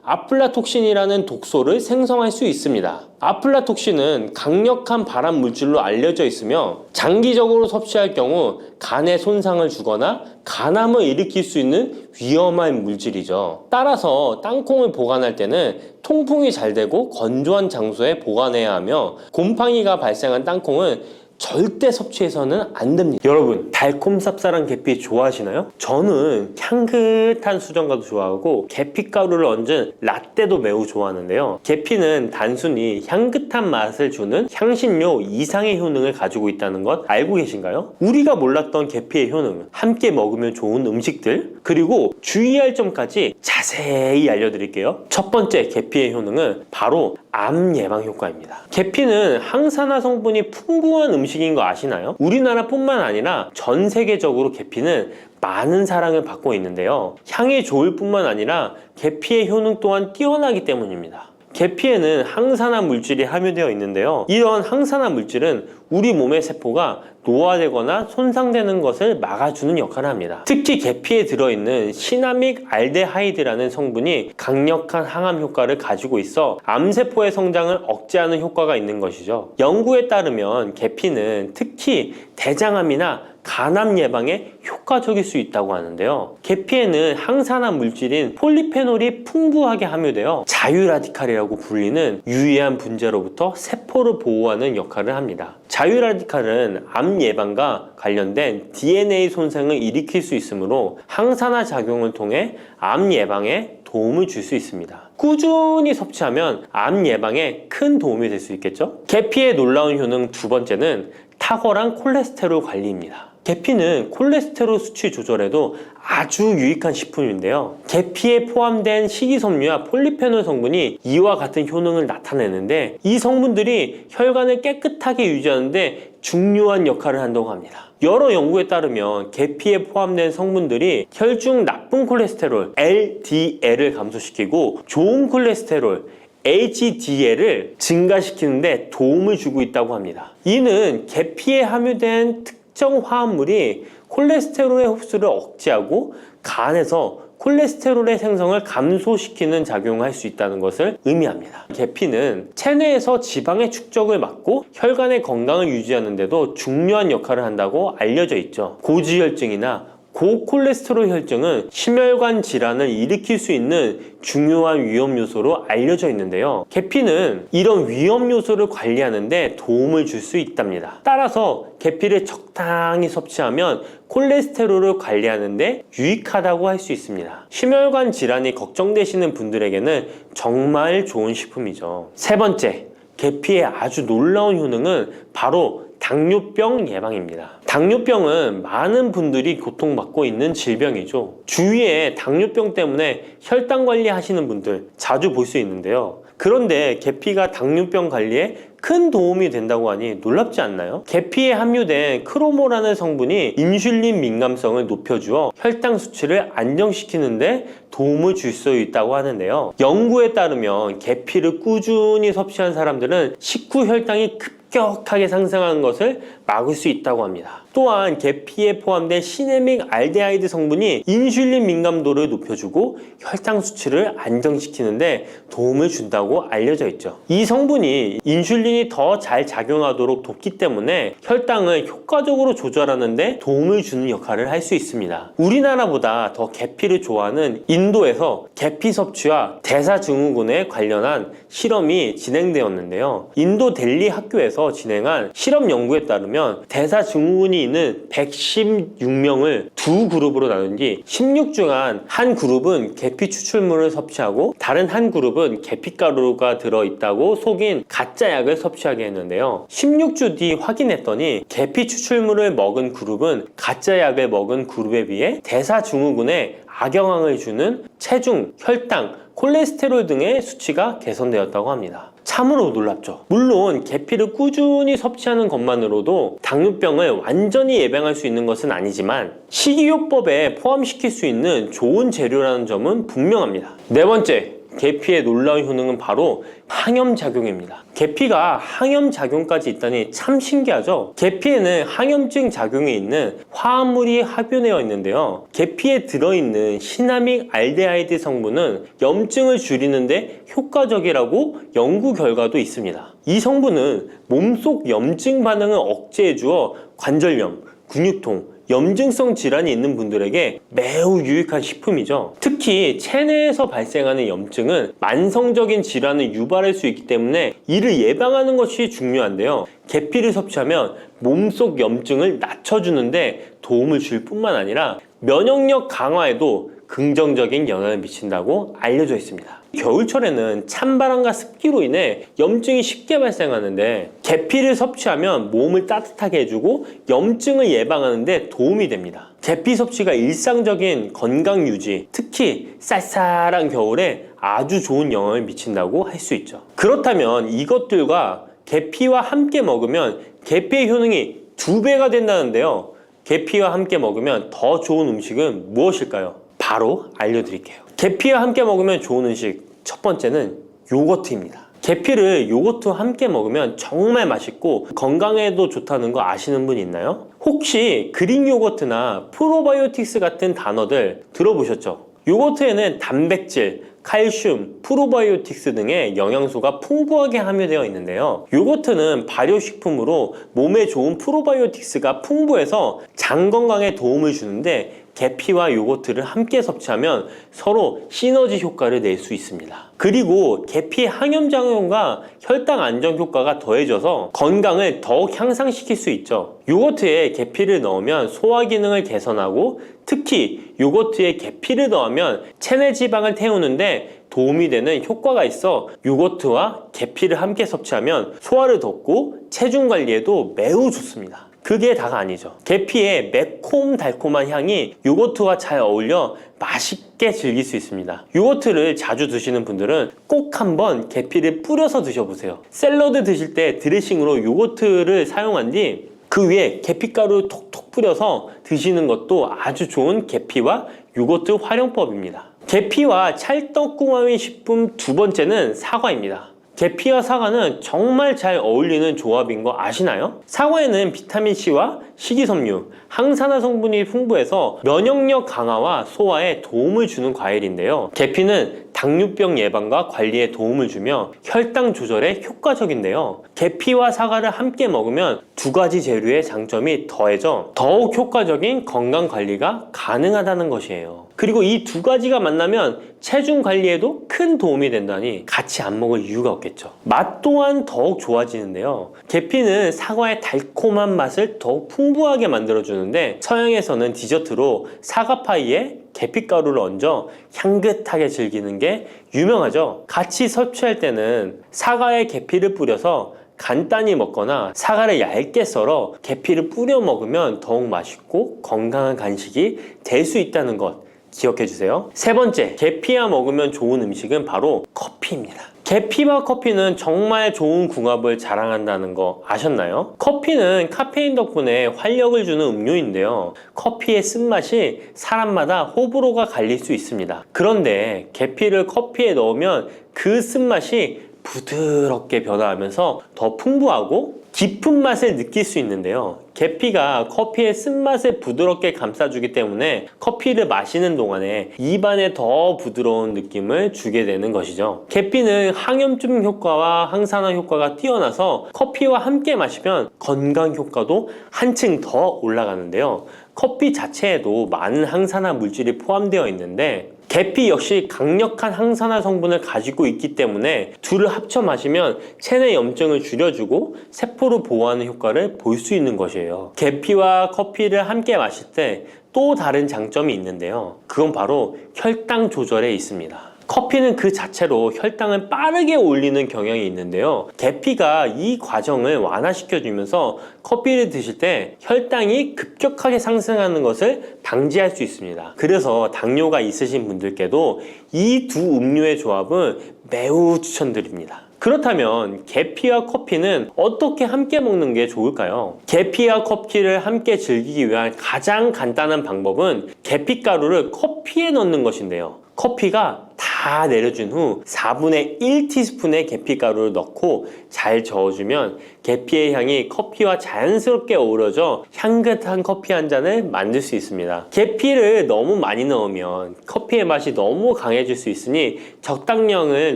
아플라톡신이라는 독소를 생성할 수 있습니다. 아플라톡신은 강력한 발암 물질로 알려져 있으며 장기적으로 섭취할 경우 간에 손상을 주거나 간암을 일으킬 수 있는 위험한 물질이죠. 따라서 땅콩을 보관할 때는 통풍이 잘 되고 건조한 장소에 보관해야 하며 곰팡이가 발생한 땅콩은 절대 섭취해서는 안 됩니다. 여러분, 달콤 쌉쌀한 계피 좋아하시나요? 저는 향긋한 수정과도 좋아하고 계피가루를 얹은 라떼도 매우 좋아하는데요. 계피는 단순히 향긋한 맛을 주는 향신료 이상의 효능을 가지고 있다는 것 알고 계신가요? 우리가 몰랐던 계피의 효능은 함께 먹으면 좋은 음식들, 그리고 주의할 점까지 자세히 알려드릴게요. 첫 번째 계피의 효능은 바로 암 예방 효과입니다. 계피는 항산화 성분이 풍부한 음식인 거 아시나요? 우리나라뿐만 아니라 전 세계적으로 계피는 많은 사랑을 받고 있는데요. 향이 좋을 뿐만 아니라 계피의 효능 또한 뛰어나기 때문입니다. 계피에는 항산화 물질이 함유되어 있는데요. 이런 항산화 물질은 우리 몸의 세포가 노화되거나 손상되는 것을 막아주는 역할을 합니다. 특히 계피에 들어있는 시나믹 알데하이드라는 성분이 강력한 항암 효과를 가지고 있어 암세포의 성장을 억제하는 효과가 있는 것이죠. 연구에 따르면 계피는 특히 대장암이나 간암 예방에 효과적일 수 있다고 하는데요. 계피에는 항산화 물질인 폴리페놀이 풍부하게 함유되어 자유라디칼이라고 불리는 유해한 분자로부터 세포를 보호하는 역할을 합니다. 자유라디칼은 암 예방과 관련된 DNA 손상을 일으킬 수 있으므로 항산화 작용을 통해 암 예방에 도움을 줄 수 있습니다. 꾸준히 섭취하면 암 예방에 큰 도움이 될 수 있겠죠? 계피의 놀라운 효능 두 번째는 탁월한 콜레스테롤 관리입니다. 계피는 콜레스테롤 수치 조절에도 아주 유익한 식품인데요. 계피에 포함된 식이섬유와 폴리페놀 성분이 이와 같은 효능을 나타내는데 이 성분들이 혈관을 깨끗하게 유지하는데 중요한 역할을 한다고 합니다. 여러 연구에 따르면 계피에 포함된 성분들이 혈중 나쁜 콜레스테롤 LDL을 감소시키고 좋은 콜레스테롤 HDL을 증가시키는데 도움을 주고 있다고 합니다. 이는 계피에 함유된 특정 화합물이 콜레스테롤의 흡수를 억제하고 간에서 콜레스테롤의 생성을 감소시키는 작용을 할 수 있다는 것을 의미합니다. 계피는 체내에서 지방의 축적을 막고 혈관의 건강을 유지하는 데도 중요한 역할을 한다고 알려져 있죠. 고지혈증이나 고콜레스테롤 혈증은 심혈관 질환을 일으킬 수 있는 중요한 위험 요소로 알려져 있는데요. 계피는 이런 위험 요소를 관리하는 데 도움을 줄 수 있답니다. 따라서 계피를 적당히 섭취하면 콜레스테롤을 관리하는 데 유익하다고 할 수 있습니다. 심혈관 질환이 걱정되시는 분들에게는 정말 좋은 식품이죠. 세 번째, 계피의 아주 놀라운 효능은 바로 당뇨병 예방입니다. 당뇨병은 많은 분들이 고통받고 있는 질병이죠. 주위에 당뇨병 때문에 혈당 관리하시는 분들 자주 볼 수 있는데요. 그런데 계피가 당뇨병 관리에 큰 도움이 된다고 하니 놀랍지 않나요? 계피에 함유된 크로모라는 성분이 인슐린 민감성을 높여주어 혈당 수치를 안정시키는데 도움을 줄 수 있다고 하는데요. 연구에 따르면 계피를 꾸준히 섭취한 사람들은 식후 혈당이 급격하게 상승하는 것을 막을 수 있다고 합니다. 또한 계피에 포함된 시네믹 알데하이드 성분이 인슐린 민감도를 높여주고 혈당 수치를 안정시키는데 도움을 준다고 알려져 있죠. 이 성분이 인슐린이 더 잘 작용하도록 돕기 때문에 혈당을 효과적으로 조절하는데 도움을 주는 역할을 할 수 있습니다. 우리나라보다 더 계피를 좋아하는 인도에서 계피 섭취와 대사증후군에 관련한 실험이 진행되었는데요. 인도 델리 학교에서 진행한 실험 연구에 따르면 대사증후군이 있는 116명을 두 그룹으로 나눈 뒤 16주간 한 그룹은 계피 추출물을 섭취하고 다른 한 그룹은 계피가루가 들어있다고 속인 가짜 약을 섭취하게 했는데요. 16주 뒤 확인했더니 계피 추출물을 먹은 그룹은 가짜 약을 먹은 그룹에 비해 대사증후군에 악영향을 주는 체중, 혈당, 콜레스테롤 등의 수치가 개선되었다고 합니다. 참으로 놀랍죠. 물론 계피를 꾸준히 섭취하는 것만으로도 당뇨병을 완전히 예방할 수 있는 것은 아니지만 식이요법에 포함시킬 수 있는 좋은 재료라는 점은 분명합니다. 네 번째, 계피의 놀라운 효능은 바로 항염작용입니다. 계피가 항염작용까지 있다니 참 신기하죠? 계피에는 항염증 작용이 있는 화합물이 함유되어 있는데요. 계피에 들어있는 시나믹 알데하이드 성분은 염증을 줄이는데 효과적이라고 연구 결과도 있습니다. 이 성분은 몸속 염증 반응을 억제해주어 관절염, 근육통, 염증성 질환이 있는 분들에게 매우 유익한 식품이죠. 특히 체내에서 발생하는 염증은 만성적인 질환을 유발할 수 있기 때문에 이를 예방하는 것이 중요한데요. 계피를 섭취하면 몸속 염증을 낮춰주는데 도움을 줄 뿐만 아니라 면역력 강화에도 긍정적인 영향을 미친다고 알려져 있습니다. 겨울철에는 찬바람과 습기로 인해 염증이 쉽게 발생하는데 계피를 섭취하면 몸을 따뜻하게 해주고 염증을 예방하는 데 도움이 됩니다. 계피 섭취가 일상적인 건강 유지, 특히 쌀쌀한 겨울에 아주 좋은 영향을 미친다고 할 수 있죠. 그렇다면 이것들과 계피와 함께 먹으면 계피의 효능이 2배가 된다는데요. 계피와 함께 먹으면 더 좋은 음식은 무엇일까요? 바로 알려드릴게요. 계피와 함께 먹으면 좋은 음식, 첫 번째는 요거트입니다. 계피를 요거트와 함께 먹으면 정말 맛있고 건강에도 좋다는 거 아시는 분 있나요? 혹시 그릭 요거트나 프로바이오틱스 같은 단어들 들어보셨죠? 요거트에는 단백질, 칼슘, 프로바이오틱스 등의 영양소가 풍부하게 함유되어 있는데요. 요거트는 발효식품으로 몸에 좋은 프로바이오틱스가 풍부해서 장 건강에 도움을 주는데 계피와 요거트를 함께 섭취하면 서로 시너지 효과를 낼 수 있습니다. 그리고 계피의 항염작용과 혈당 안정 효과가 더해져서 건강을 더욱 향상시킬 수 있죠. 요거트에 계피를 넣으면 소화 기능을 개선하고 특히 요거트에 계피를 넣으면 체내 지방을 태우는데 도움이 되는 효과가 있어 요거트와 계피를 함께 섭취하면 소화를 돋고 체중 관리에도 매우 좋습니다. 그게 다가 아니죠. 계피의 매콤달콤한 향이 요거트와 잘 어울려 맛있게 즐길 수 있습니다. 요거트를 자주 드시는 분들은 꼭 한번 계피를 뿌려서 드셔보세요. 샐러드 드실 때 드레싱으로 요거트를 사용한 뒤 그 위에 계피가루 톡톡 뿌려서 드시는 것도 아주 좋은 계피와 요거트 활용법입니다. 계피와 찰떡궁합의 식품 두 번째는 사과입니다. 계피와 사과는 정말 잘 어울리는 조합인 거 아시나요? 사과에는 비타민C와 식이섬유, 항산화 성분이 풍부해서 면역력 강화와 소화에 도움을 주는 과일인데요. 계피는 당뇨병 예방과 관리에 도움을 주며 혈당 조절에 효과적인데요. 계피와 사과를 함께 먹으면 두 가지 재료의 장점이 더해져 더욱 효과적인 건강 관리가 가능하다는 것이에요. 그리고 이 두 가지가 만나면 체중 관리에도 큰 도움이 된다니 같이 안 먹을 이유가 없겠죠. 맛 또한 더욱 좋아지는데요. 계피는 사과의 달콤한 맛을 더욱 풍부하게 만들어주는데 서양에서는 디저트로 사과파이에 계피가루를 얹어 향긋하게 즐기는 게 유명하죠. 같이 섭취할 때는 사과에 계피를 뿌려서 간단히 먹거나 사과를 얇게 썰어 계피를 뿌려 먹으면 더욱 맛있고 건강한 간식이 될 수 있다는 것 기억해 주세요. 세 번째, 계피와 먹으면 좋은 음식은 바로 커피입니다. 계피와 커피는 정말 좋은 궁합을 자랑한다는 거 아셨나요? 커피는 카페인 덕분에 활력을 주는 음료인데요. 커피의 쓴맛이 사람마다 호불호가 갈릴 수 있습니다. 그런데 계피를 커피에 넣으면 그 쓴맛이 부드럽게 변화하면서 더 풍부하고 깊은 맛을 느낄 수 있는데요. 계피가 커피의 쓴맛을 부드럽게 감싸주기 때문에 커피를 마시는 동안에 입안에 더 부드러운 느낌을 주게 되는 것이죠. 계피는 항염증 효과와 항산화 효과가 뛰어나서 커피와 함께 마시면 건강 효과도 한층 더 올라가는데요. 커피 자체에도 많은 항산화 물질이 포함되어 있는데 계피 역시 강력한 항산화 성분을 가지고 있기 때문에 둘을 합쳐 마시면 체내 염증을 줄여주고 세포를 보호하는 효과를 볼 수 있는 것이에요. 계피와 커피를 함께 마실 때 또 다른 장점이 있는데요. 그건 바로 혈당 조절에 있습니다. 커피는 그 자체로 혈당을 빠르게 올리는 경향이 있는데요. 계피가 이 과정을 완화시켜주면서 커피를 드실 때 혈당이 급격하게 상승하는 것을 방지할 수 있습니다. 그래서 당뇨가 있으신 분들께도 이 두 음료의 조합은 매우 추천드립니다. 그렇다면 계피와 커피는 어떻게 함께 먹는 게 좋을까요? 계피와 커피를 함께 즐기기 위한 가장 간단한 방법은 계피가루를 커피에 넣는 것인데요. 커피가 다 내려준 후 4분의 1티스푼의 계피가루를 넣고 잘 저어주면 계피의 향이 커피와 자연스럽게 어우러져 향긋한 커피 한 잔을 만들 수 있습니다. 계피를 너무 많이 넣으면 커피의 맛이 너무 강해질 수 있으니 적당량을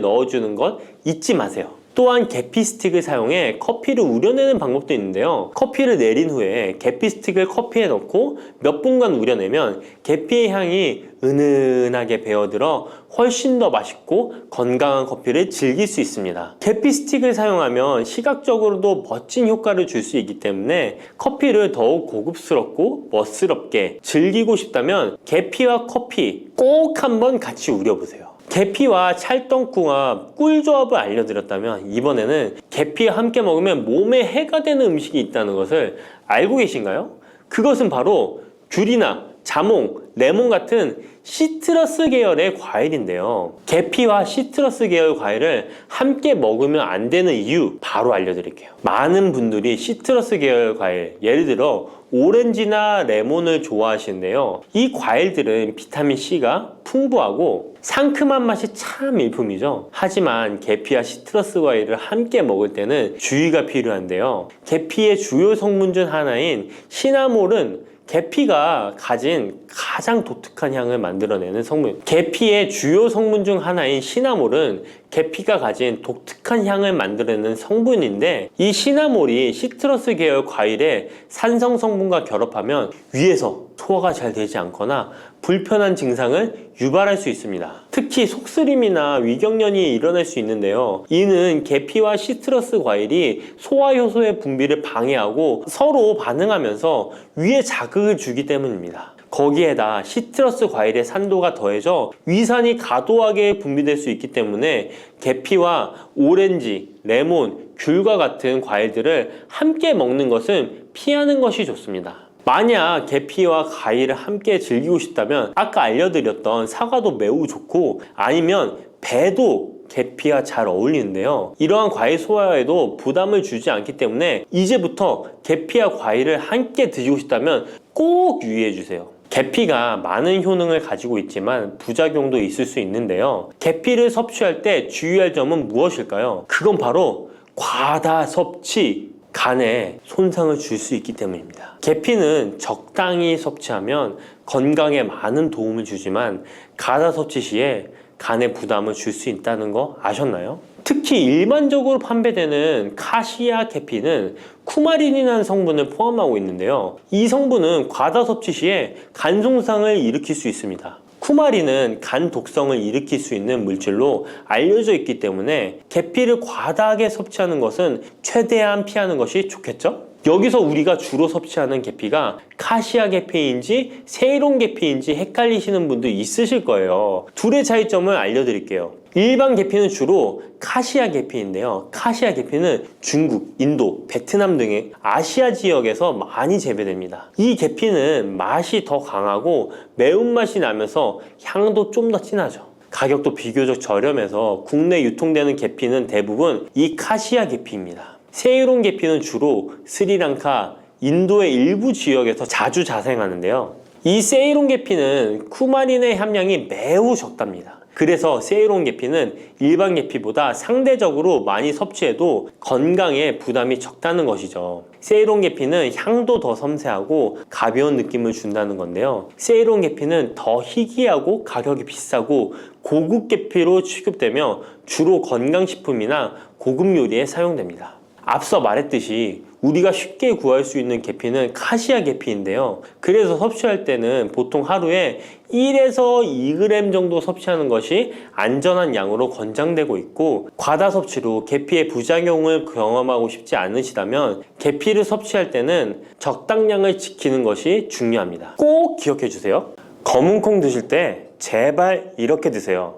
넣어주는 것 잊지 마세요. 또한 계피 스틱을 사용해 커피를 우려내는 방법도 있는데요. 커피를 내린 후에 계피 스틱을 커피에 넣고 몇 분간 우려내면 계피의 향이 은은하게 배어들어 훨씬 더 맛있고 건강한 커피를 즐길 수 있습니다. 계피 스틱을 사용하면 시각적으로도 멋진 효과를 줄 수 있기 때문에 커피를 더욱 고급스럽고 멋스럽게 즐기고 싶다면 계피와 커피 꼭 한번 같이 우려보세요. 계피와 찰떡궁합 꿀조합을 알려드렸다면 이번에는 계피와 함께 먹으면 몸에 해가 되는 음식이 있다는 것을 알고 계신가요? 그것은 바로 귤이나 자몽, 레몬 같은 시트러스 계열의 과일인데요. 계피와 시트러스 계열 과일을 함께 먹으면 안 되는 이유 바로 알려드릴게요. 많은 분들이 시트러스 계열 과일, 예를 들어 오렌지나 레몬을 좋아하시는데요. 이 과일들은 비타민C가 풍부하고 상큼한 맛이 참 일품이죠. 하지만 계피와 시트러스 과일을 함께 먹을 때는 주의가 필요한데요. 계피의 주요 성분 중 하나인 시나몰은 계피가 가진 가장 독특한 향을 만들어내는 성분. 계피의 주요 성분 중 하나인 시나몰은 계피가 가진 독특한 향을 만들어내는 성분인데 이 시나몰이 시트러스 계열 과일의 산성 성분과 결합하면 위에서 소화가 잘 되지 않거나 불편한 증상을 유발할 수 있습니다. 특히 속쓰림이나 위경련이 일어날 수 있는데요. 이는 계피와 시트러스 과일이 소화효소의 분비를 방해하고 서로 반응하면서 위에 자극을 주기 때문입니다. 거기에다 시트러스 과일의 산도가 더해져 위산이 과도하게 분비될 수 있기 때문에 계피와 오렌지, 레몬, 귤과 같은 과일들을 함께 먹는 것은 피하는 것이 좋습니다. 만약 계피와 과일을 함께 즐기고 싶다면 아까 알려드렸던 사과도 매우 좋고 아니면 배도 계피와 잘 어울리는데요. 이러한 과일 소화에도 부담을 주지 않기 때문에 이제부터 계피와 과일을 함께 드시고 싶다면 꼭 유의해 주세요. 계피가 많은 효능을 가지고 있지만 부작용도 있을 수 있는데요. 계피를 섭취할 때 주의할 점은 무엇일까요? 그건 바로 과다 섭취, 간에 손상을 줄 수 있기 때문입니다. 계피는 적당히 섭취하면 건강에 많은 도움을 주지만 과다 섭취 시에 간에 부담을 줄 수 있다는 거 아셨나요? 특히 일반적으로 판매되는 카시아 계피는 쿠마린이라는 성분을 포함하고 있는데요. 이 성분은 과다 섭취 시에 간 손상을 일으킬 수 있습니다. 쿠마린은 간 독성을 일으킬 수 있는 물질로 알려져 있기 때문에 계피를 과다하게 섭취하는 것은 최대한 피하는 것이 좋겠죠? 여기서 우리가 주로 섭취하는 계피가 카시아 계피인지 세이론 계피인지 헷갈리시는 분도 있으실 거예요. 둘의 차이점을 알려드릴게요. 일반 계피는 주로 카시아 계피인데요. 카시아 계피는 중국, 인도, 베트남 등의 아시아 지역에서 많이 재배됩니다. 이 계피는 맛이 더 강하고 매운맛이 나면서 향도 좀 더 진하죠. 가격도 비교적 저렴해서 국내 유통되는 계피는 대부분 이 카시아 계피입니다. 세이론 계피는 주로 스리랑카, 인도의 일부 지역에서 자주 자생하는데요. 이 세이론 계피는 쿠마린의 함량이 매우 적답니다. 그래서 세이론 계피는 일반 계피보다 상대적으로 많이 섭취해도 건강에 부담이 적다는 것이죠. 세이론 계피는 향도 더 섬세하고 가벼운 느낌을 준다는 건데요. 세이론 계피는 더 희귀하고 가격이 비싸고 고급 계피로 취급되며 주로 건강식품이나 고급 요리에 사용됩니다. 앞서 말했듯이 우리가 쉽게 구할 수 있는 계피는 카시아 계피인데요. 그래서 섭취할 때는 보통 하루에 1에서 2g 정도 섭취하는 것이 안전한 양으로 권장되고 있고, 과다 섭취로 계피의 부작용을 경험하고 싶지 않으시다면 계피를 섭취할 때는 적당량을 지키는 것이 중요합니다. 꼭 기억해 주세요. 검은콩 드실 때 제발 이렇게 드세요.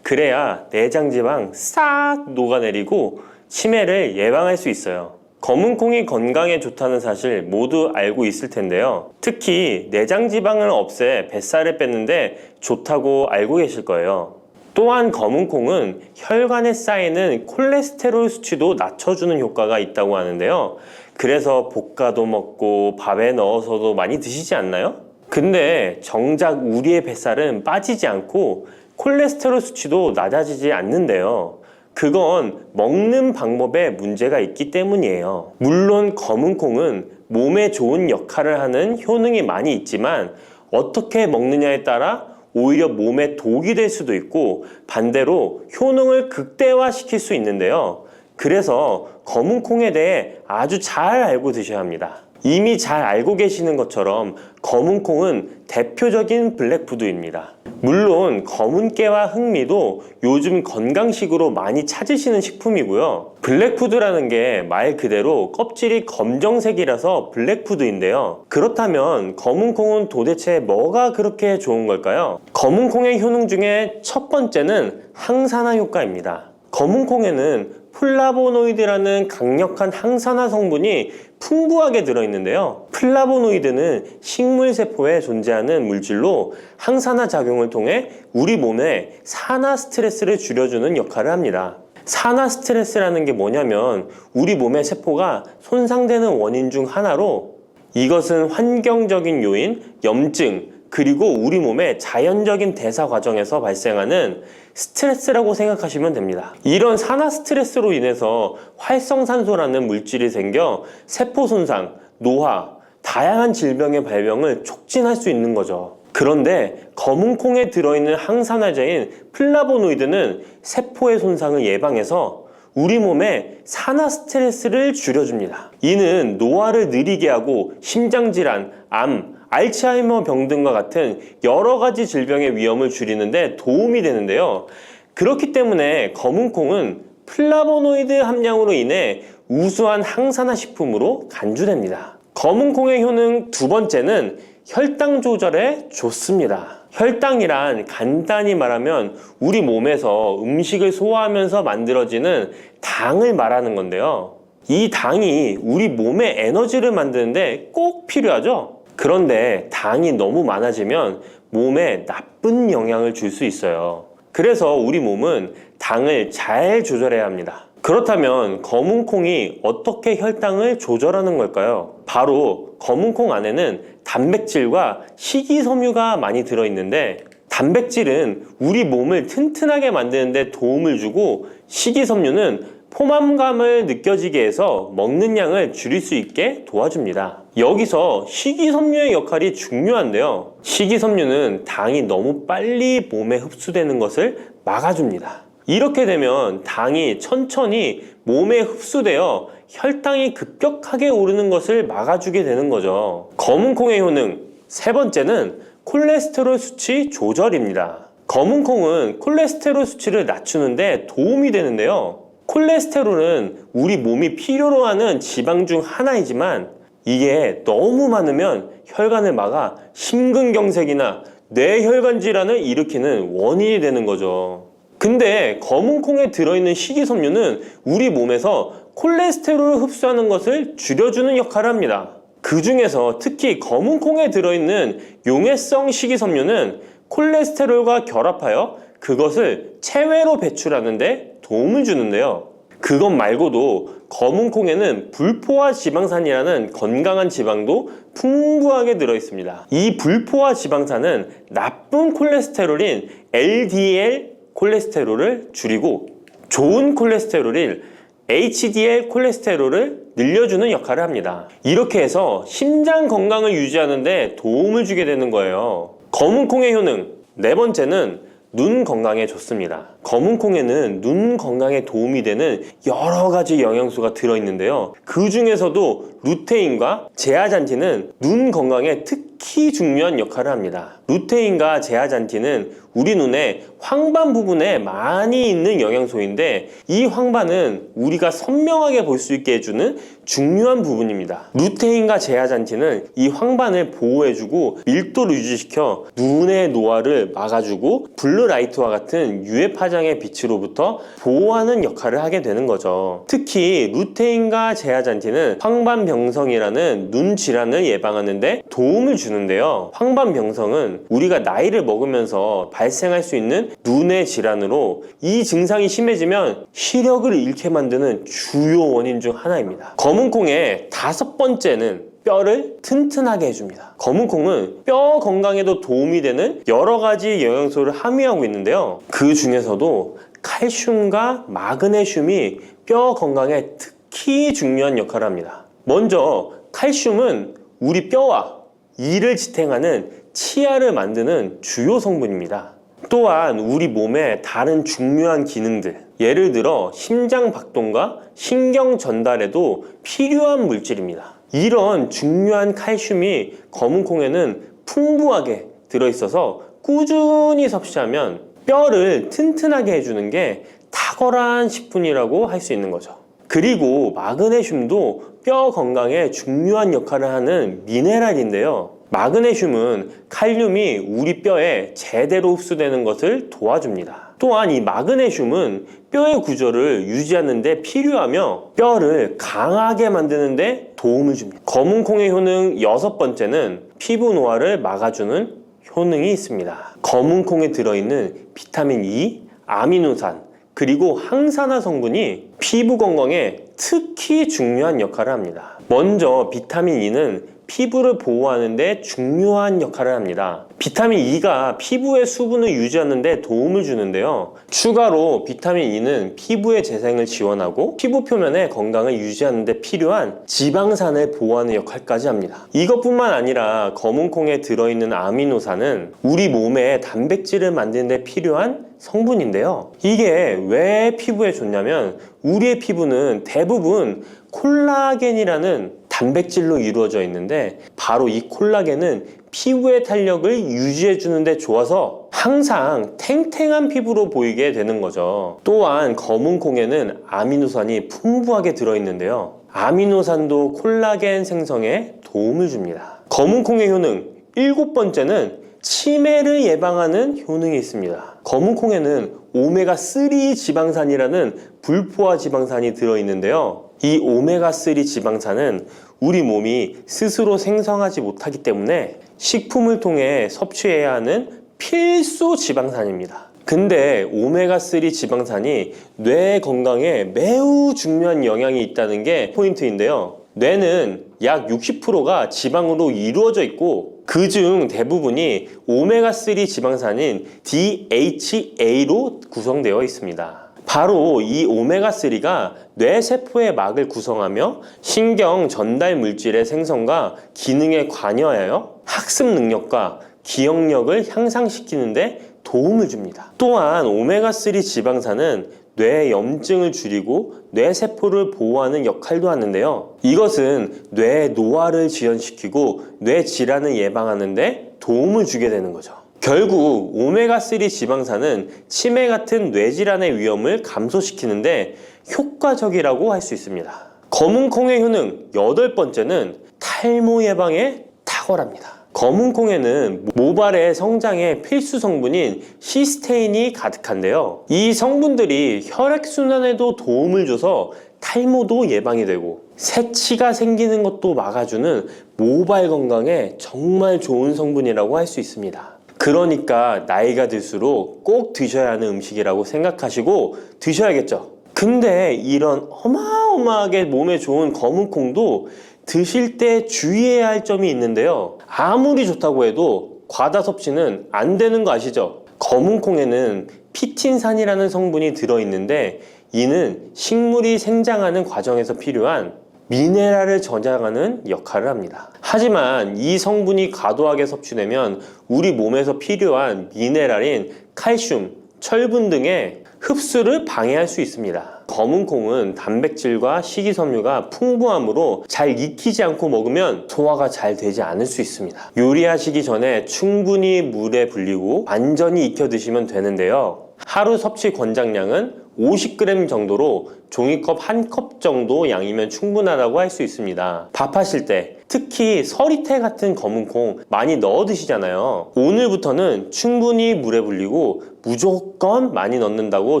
그래야 내장 지방 싹 녹아내리고 치매를 예방할 수 있어요. 검은콩이 건강에 좋다는 사실 모두 알고 있을 텐데요. 특히 내장 지방을 없애 뱃살을 뺐는데 좋다고 알고 계실 거예요. 또한 검은콩은 혈관에 쌓이는 콜레스테롤 수치도 낮춰주는 효과가 있다고 하는데요. 그래서 볶아도 먹고 밥에 넣어서도 많이 드시지 않나요? 근데 정작 우리의 뱃살은 빠지지 않고 콜레스테롤 수치도 낮아지지 않는데요. 그건 먹는 방법에 문제가 있기 때문이에요. 물론 검은콩은 몸에 좋은 역할을 하는 효능이 많이 있지만 어떻게 먹느냐에 따라 오히려 몸에 독이 될 수도 있고 반대로 효능을 극대화시킬 수 있는데요. 그래서 검은콩에 대해 아주 잘 알고 드셔야 합니다. 이미 잘 알고 계시는 것처럼 검은콩은 대표적인 블랙푸드입니다. 물론 검은깨와 흑미도 요즘 건강식으로 많이 찾으시는 식품이고요. 블랙푸드라는 게 말 그대로 껍질이 검정색이라서 블랙푸드인데요. 그렇다면 검은콩은 도대체 뭐가 그렇게 좋은 걸까요? 검은콩의 효능 중에 첫 번째는 항산화 효과입니다. 검은콩에는 플라보노이드라는 강력한 항산화 성분이 풍부하게 들어있는데요. 플라보노이드는 식물세포에 존재하는 물질로 항산화 작용을 통해 우리 몸에 산화 스트레스를 줄여주는 역할을 합니다. 산화 스트레스라는 게 뭐냐면 우리 몸의 세포가 손상되는 원인 중 하나로, 이것은 환경적인 요인, 염증, 그리고 우리 몸의 자연적인 대사 과정에서 발생하는 스트레스라고 생각하시면 됩니다. 이런 산화 스트레스로 인해서 활성산소라는 물질이 생겨 세포 손상, 노화, 다양한 질병의 발병을 촉진할 수 있는 거죠. 그런데 검은콩에 들어있는 항산화제인 플라보노이드는 세포의 손상을 예방해서 우리 몸에 산화 스트레스를 줄여줍니다. 이는 노화를 느리게 하고 심장질환, 암, 알츠하이머 병 등과 같은 여러 가지 질병의 위험을 줄이는데 도움이 되는데요. 그렇기 때문에 검은콩은 플라보노이드 함량으로 인해 우수한 항산화 식품으로 간주됩니다. 검은콩의 효능 두 번째는 혈당 조절에 좋습니다. 혈당이란 간단히 말하면 우리 몸에서 음식을 소화하면서 만들어지는 당을 말하는 건데요. 이 당이 우리 몸의 에너지를 만드는데 꼭 필요하죠. 그런데 당이 너무 많아지면 몸에 나쁜 영향을 줄 수 있어요. 그래서 우리 몸은 당을 잘 조절해야 합니다. 그렇다면 검은콩이 어떻게 혈당을 조절하는 걸까요? 바로 검은콩 안에는 단백질과 식이섬유가 많이 들어있는데, 단백질은 우리 몸을 튼튼하게 만드는 데 도움을 주고, 식이섬유는 포만감을 느껴지게 해서 먹는 양을 줄일 수 있게 도와줍니다. 여기서 식이섬유의 역할이 중요한데요. 식이섬유는 당이 너무 빨리 몸에 흡수되는 것을 막아줍니다. 이렇게 되면 당이 천천히 몸에 흡수되어 혈당이 급격하게 오르는 것을 막아주게 되는 거죠. 검은콩의 효능, 세 번째는 콜레스테롤 수치 조절입니다. 검은콩은 콜레스테롤 수치를 낮추는데 도움이 되는데요. 콜레스테롤은 우리 몸이 필요로 하는 지방 중 하나이지만, 이게 너무 많으면 혈관을 막아 심근경색이나 뇌혈관 질환을 일으키는 원인이 되는 거죠. 근데 검은콩에 들어있는 식이섬유는 우리 몸에서 콜레스테롤을 흡수하는 것을 줄여주는 역할을 합니다. 그 중에서 특히 검은콩에 들어있는 용해성 식이섬유는 콜레스테롤과 결합하여 그것을 체외로 배출하는데 도움을 주는데요. 그것 말고도 검은콩에는 불포화 지방산이라는 건강한 지방도 풍부하게 들어있습니다. 이 불포화 지방산은 나쁜 콜레스테롤인 LDL 콜레스테롤을 줄이고 좋은 콜레스테롤인 HDL 콜레스테롤을 늘려주는 역할을 합니다. 이렇게 해서 심장 건강을 유지하는 데 도움을 주게 되는 거예요. 검은콩의 효능, 네 번째는 눈 건강에 좋습니다. 검은콩에는 눈 건강에 도움이 되는 여러 가지 영양소가 들어있는데요. 그 중에서도 루테인과 제아잔틴은 눈 건강에 특히 중요한 역할을 합니다. 루테인과 제아잔틴은 우리 눈의 황반 부분에 많이 있는 영양소인데, 이 황반은 우리가 선명하게 볼 수 있게 해주는 중요한 부분입니다. 루테인과 제아잔틴은 이 황반을 보호해주고 밀도를 유지시켜 눈의 노화를 막아주고 블루라이트와 같은 유해 파장의 빛으로부터 보호하는 역할을 하게 되는 거죠. 특히 루테인과 제아잔틴은 황반병성이라는 눈 질환을 예방하는 데 도움을 주는데요. 황반병성은 우리가 나이를 먹으면서 발생할 수 있는 눈의 질환으로, 이 증상이 심해지면 시력을 잃게 만드는 주요 원인 중 하나입니다. 검은콩의 다섯 번째는 뼈를 튼튼하게 해줍니다. 검은콩은 뼈 건강에도 도움이 되는 여러 가지 영양소를 함유하고 있는데요. 그 중에서도 칼슘과 마그네슘이 뼈 건강에 특히 중요한 역할을 합니다. 먼저 칼슘은 우리 뼈와 이를 지탱하는 치아를 만드는 주요 성분입니다. 또한 우리 몸의 다른 중요한 기능들, 예를 들어 심장 박동과 신경 전달에도 필요한 물질입니다. 이런 중요한 칼슘이 검은콩에는 풍부하게 들어있어서 꾸준히 섭취하면 뼈를 튼튼하게 해주는 게 탁월한 식품이라고 할 수 있는 거죠. 그리고 마그네슘도 뼈 건강에 중요한 역할을 하는 미네랄인데요. 마그네슘은 칼륨이 우리 뼈에 제대로 흡수되는 것을 도와줍니다. 또한 이 마그네슘은 뼈의 구조를 유지하는 데 필요하며 뼈를 강하게 만드는 데 도움을 줍니다. 검은콩의 효능 여섯 번째는 피부 노화를 막아주는 효능이 있습니다. 검은콩에 들어있는 비타민 E, 아미노산, 그리고 항산화 성분이 피부 건강에 특히 중요한 역할을 합니다. 먼저 비타민 E는 피부를 보호하는 데 중요한 역할을 합니다. 비타민 E가 피부의 수분을 유지하는 데 도움을 주는데요. 추가로 비타민 E는 피부의 재생을 지원하고 피부 표면의 건강을 유지하는 데 필요한 지방산을 보호하는 역할까지 합니다. 이것뿐만 아니라 검은콩에 들어있는 아미노산은 우리 몸에 단백질을 만드는 데 필요한 성분인데요. 이게 왜 피부에 좋냐면, 우리의 피부는 대부분 콜라겐이라는 단백질로 이루어져 있는데, 바로 이 콜라겐은 피부의 탄력을 유지해 주는데 좋아서 항상 탱탱한 피부로 보이게 되는 거죠. 또한 검은콩에는 아미노산이 풍부하게 들어있는데요. 아미노산도 콜라겐 생성에 도움을 줍니다. 검은콩의 효능 일곱 번째는 치매를 예방하는 효능이 있습니다. 검은콩에는 오메가3 지방산이라는 불포화 지방산이 들어있는데요. 이 오메가3 지방산은 우리 몸이 스스로 생성하지 못하기 때문에 식품을 통해 섭취해야 하는 필수 지방산입니다. 근데 오메가3 지방산이 뇌 건강에 매우 중요한 영향이 있다는 게 포인트인데요. 뇌는 약 60%가 지방으로 이루어져 있고 그중 대부분이 오메가3 지방산인 DHA로 구성되어 있습니다. 바로 이 오메가3가 뇌세포의 막을 구성하며 신경 전달 물질의 생성과 기능에 관여하여 학습 능력과 기억력을 향상시키는데 도움을 줍니다. 또한 오메가3 지방산은 뇌 염증을 줄이고 뇌세포를 보호하는 역할도 하는데요. 이것은 뇌 노화를 지연시키고 뇌 질환을 예방하는 데 도움을 주게 되는 거죠. 결국 오메가3 지방산은 치매 같은 뇌질환의 위험을 감소시키는데 효과적이라고 할 수 있습니다. 검은콩의 효능 8번째는 탈모 예방에 탁월합니다. 검은콩에는 모발의 성장에 필수 성분인 시스테인이 가득한데요. 이 성분들이 혈액순환에도 도움을 줘서 탈모도 예방이 되고 새치가 생기는 것도 막아주는 모발 건강에 정말 좋은 성분이라고 할 수 있습니다. 그러니까 나이가 들수록 꼭 드셔야 하는 음식이라고 생각하시고 드셔야겠죠. 근데 이런 어마어마하게 몸에 좋은 검은콩도 드실 때 주의해야 할 점이 있는데요. 아무리 좋다고 해도 과다 섭취는 안 되는 거 아시죠? 검은콩에는 피틴산이라는 성분이 들어있는데 이는 식물이 생장하는 과정에서 필요한 미네랄을 저장하는 역할을 합니다. 하지만 이 성분이 과도하게 섭취되면 우리 몸에서 필요한 미네랄인 칼슘, 철분 등의 흡수를 방해할 수 있습니다. 검은콩은 단백질과 식이섬유가 풍부하므로 잘 익히지 않고 먹으면 소화가 잘 되지 않을 수 있습니다. 요리하시기 전에 충분히 물에 불리고 완전히 익혀 드시면 되는데요. 하루 섭취 권장량은 50g 정도로 종이컵 1컵 정도 양이면 충분하다고 할 수 있습니다. 밥하실 때 특히 서리태 같은 검은콩 많이 넣어 드시잖아요. 오늘부터는 충분히 물에 불리고 무조건 많이 넣는다고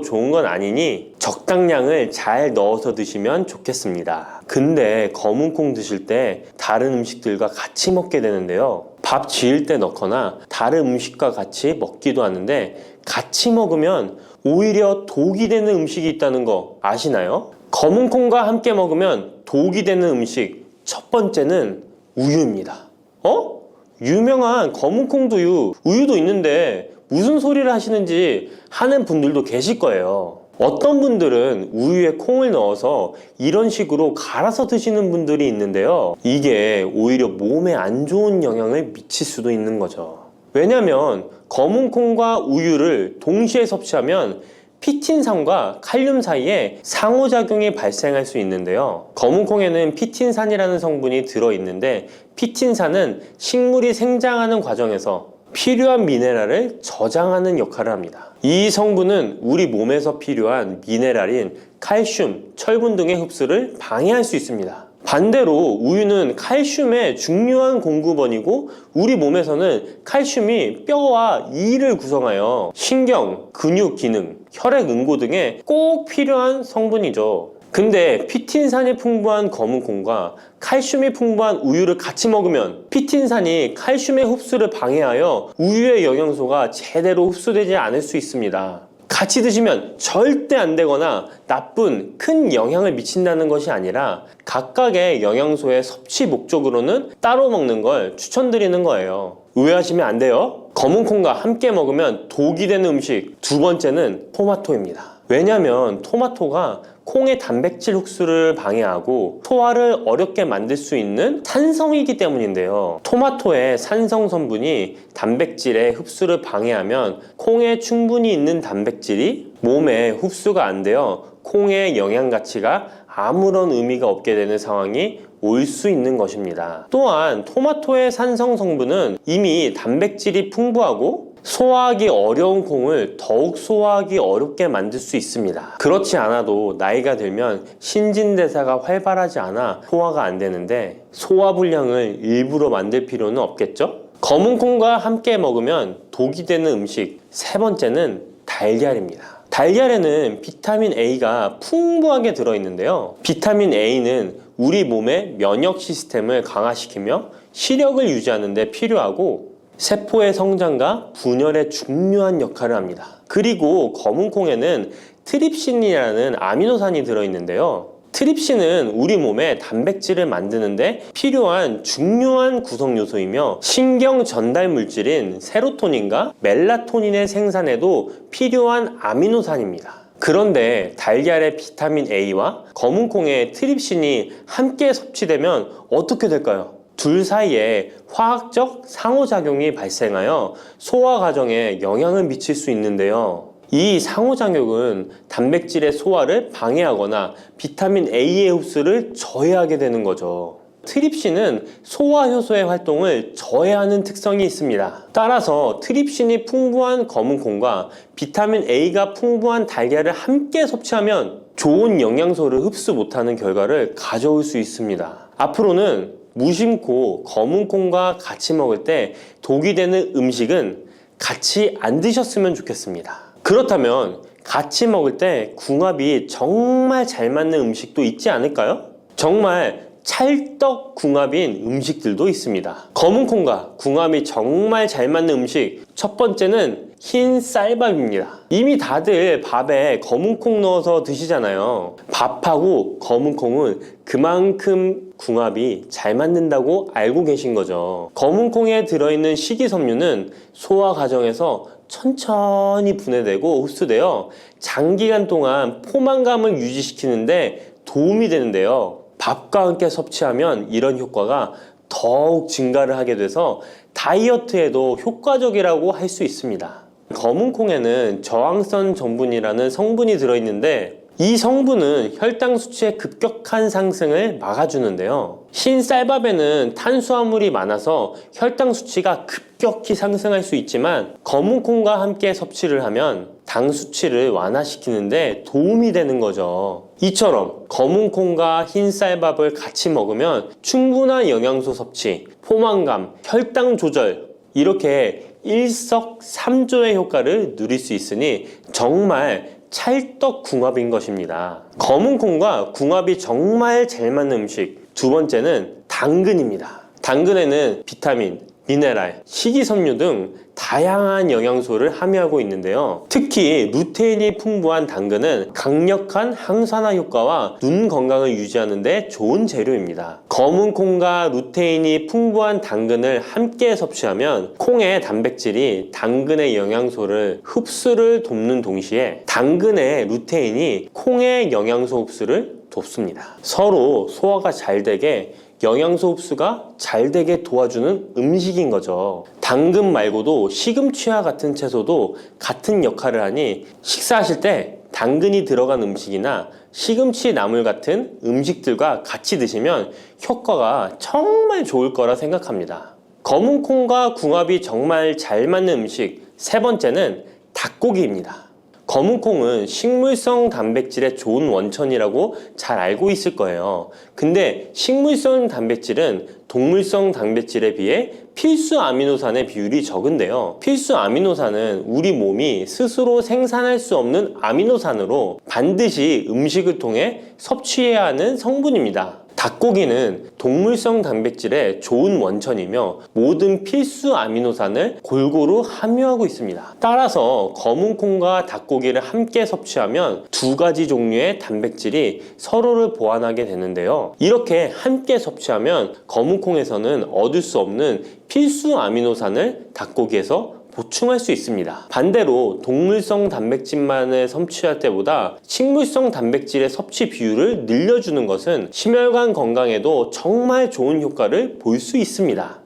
좋은 건 아니니 적당량을 잘 넣어서 드시면 좋겠습니다. 근데 검은콩 드실 때 다른 음식들과 같이 먹게 되는데요. 밥 지을 때 넣거나 다른 음식과 같이 먹기도 하는데 같이 먹으면 오히려 독이 되는 음식이 있다는 거 아시나요? 검은콩과 함께 먹으면 독이 되는 음식 첫 번째는 우유입니다. 유명한 검은콩 두유, 우유도 있는데 무슨 소리를 하시는지 하는 분들도 계실 거예요. 어떤 분들은 우유에 콩을 넣어서 이런 식으로 갈아서 드시는 분들이 있는데요. 이게 오히려 몸에 안 좋은 영향을 미칠 수도 있는 거죠. 왜냐면 검은콩과 우유를 동시에 섭취하면 피틴산과 칼륨 사이에 상호작용이 발생할 수 있는데요. 검은콩에는 피틴산이라는 성분이 들어있는데 피틴산은 식물이 생장하는 과정에서 필요한 미네랄을 저장하는 역할을 합니다. 이 성분은 우리 몸에서 필요한 미네랄인 칼슘, 철분 등의 흡수를 방해할 수 있습니다. 반대로 우유는 칼슘의 중요한 공급원이고 우리 몸에서는 칼슘이 뼈와 이를 구성하여 신경, 근육 기능, 혈액 응고 등에 꼭 필요한 성분이죠. 근데 피틴산이 풍부한 검은콩과 칼슘이 풍부한 우유를 같이 먹으면 피틴산이 칼슘의 흡수를 방해하여 우유의 영양소가 제대로 흡수되지 않을 수 있습니다. 같이 드시면 절대 안 되거나 나쁜 큰 영향을 미친다는 것이 아니라 각각의 영양소의 섭취 목적으로는 따로 먹는 걸 추천드리는 거예요. 오해하시면 안 돼요. 검은콩과 함께 먹으면 독이 되는 음식 두 번째는 토마토입니다. 왜냐면 토마토가 콩의 단백질 흡수를 방해하고 소화를 어렵게 만들 수 있는 산성이기 때문인데요. 토마토의 산성 성분이 단백질의 흡수를 방해하면 콩에 충분히 있는 단백질이 몸에 흡수가 안 되어 콩의 영양 가치가 아무런 의미가 없게 되는 상황이 올 수 있는 것입니다. 또한 토마토의 산성 성분은 이미 단백질이 풍부하고 소화하기 어려운 콩을 더욱 소화하기 어렵게 만들 수 있습니다. 그렇지 않아도 나이가 들면 신진대사가 활발하지 않아 소화가 안 되는데 소화불량을 일부러 만들 필요는 없겠죠? 검은콩과 함께 먹으면 독이 되는 음식 세 번째는 달걀입니다. 달걀에는 비타민 A가 풍부하게 들어있는데요. 비타민 A는 우리 몸의 면역 시스템을 강화시키며 시력을 유지하는 데 필요하고 세포의 성장과 분열에 중요한 역할을 합니다. 그리고 검은콩에는 트립신이라는 아미노산이 들어있는데요. 트립신은 우리 몸에 단백질을 만드는데 필요한 중요한 구성 요소이며 신경 전달 물질인 세로토닌과 멜라토닌의 생산에도 필요한 아미노산입니다. 그런데 달걀의 비타민 A와 검은콩의 트립신이 함께 섭취되면 어떻게 될까요? 둘 사이에 화학적 상호작용이 발생하여 소화 과정에 영향을 미칠 수 있는데요. 이 상호작용은 단백질의 소화를 방해하거나 비타민 A의 흡수를 저해하게 되는 거죠. 트립신은 소화 효소의 활동을 저해하는 특성이 있습니다. 따라서 트립신이 풍부한 검은콩과 비타민 A가 풍부한 달걀을 함께 섭취하면 좋은 영양소를 흡수 못하는 결과를 가져올 수 있습니다. 앞으로는 무심코 검은콩과 같이 먹을 때 독이 되는 음식은 같이 안 드셨으면 좋겠습니다. 그렇다면 같이 먹을 때 궁합이 정말 잘 맞는 음식도 있지 않을까요? 정말 찰떡궁합인 음식들도 있습니다. 검은콩과 궁합이 정말 잘 맞는 음식, 첫 번째는 흰 쌀밥입니다. 이미 다들 밥에 검은콩 넣어서 드시잖아요. 밥하고 검은콩은 그만큼 궁합이 잘 맞는다고 알고 계신 거죠. 검은콩에 들어있는 식이섬유는 소화 과정에서 천천히 분해되고 흡수되어 장기간 동안 포만감을 유지시키는데 도움이 되는데요. 밥과 함께 섭취하면 이런 효과가 더욱 증가를 하게 돼서 다이어트에도 효과적이라고 할 수 있습니다. 검은콩에는 저항성 전분이라는 성분이 들어있는데 이 성분은 혈당 수치의 급격한 상승을 막아주는데요. 흰 쌀밥에는 탄수화물이 많아서 혈당 수치가 급격히 상승할 수 있지만 검은콩과 함께 섭취를 하면 당 수치를 완화시키는데 도움이 되는 거죠. 이처럼 검은콩과 흰 쌀밥을 같이 먹으면 충분한 영양소 섭취, 포만감, 혈당 조절 이렇게 일석삼조의 효과를 누릴 수 있으니 정말 찰떡궁합인 것입니다. 검은콩과 궁합이 정말 잘 맞는 음식 두 번째는 당근입니다. 당근에는 비타민, 미네랄, 식이섬유 등 다양한 영양소를 함유하고 있는데요. 특히 루테인이 풍부한 당근은 강력한 항산화 효과와 눈 건강을 유지하는 데 좋은 재료입니다. 검은콩과 루테인이 풍부한 당근을 함께 섭취하면 콩의 단백질이 당근의 영양소를 흡수를 돕는 동시에 당근의 루테인이 콩의 영양소 흡수를 돕습니다. 서로 소화가 잘 되게 영양소 흡수가 잘 되게 도와주는 음식인 거죠. 당근 말고도 시금치와 같은 채소도 같은 역할을 하니 식사하실 때 당근이 들어간 음식이나 시금치 나물 같은 음식들과 같이 드시면 효과가 정말 좋을 거라 생각합니다. 검은콩과 궁합이 정말 잘 맞는 음식 세 번째는 닭고기입니다. 검은콩은 식물성 단백질의 좋은 원천이라고 잘 알고 있을 거예요. 근데 식물성 단백질은 동물성 단백질에 비해 필수 아미노산의 비율이 적은데요. 필수 아미노산은 우리 몸이 스스로 생산할 수 없는 아미노산으로 반드시 음식을 통해 섭취해야 하는 성분입니다. 닭고기는 동물성 단백질의 좋은 원천이며 모든 필수 아미노산을 골고루 함유하고 있습니다. 따라서 검은콩과 닭고기를 함께 섭취하면 두 가지 종류의 단백질이 서로를 보완하게 되는데요. 이렇게 함께 섭취하면 검은콩에서는 얻을 수 없는 필수 아미노산을 닭고기에서 보충할 수 있습니다. 반대로 동물성 단백질만을 섭취할 때보다 식물성 단백질의 섭취 비율을 늘려주는 것은 심혈관 건강에도 정말 좋은 효과를 볼 수 있습니다.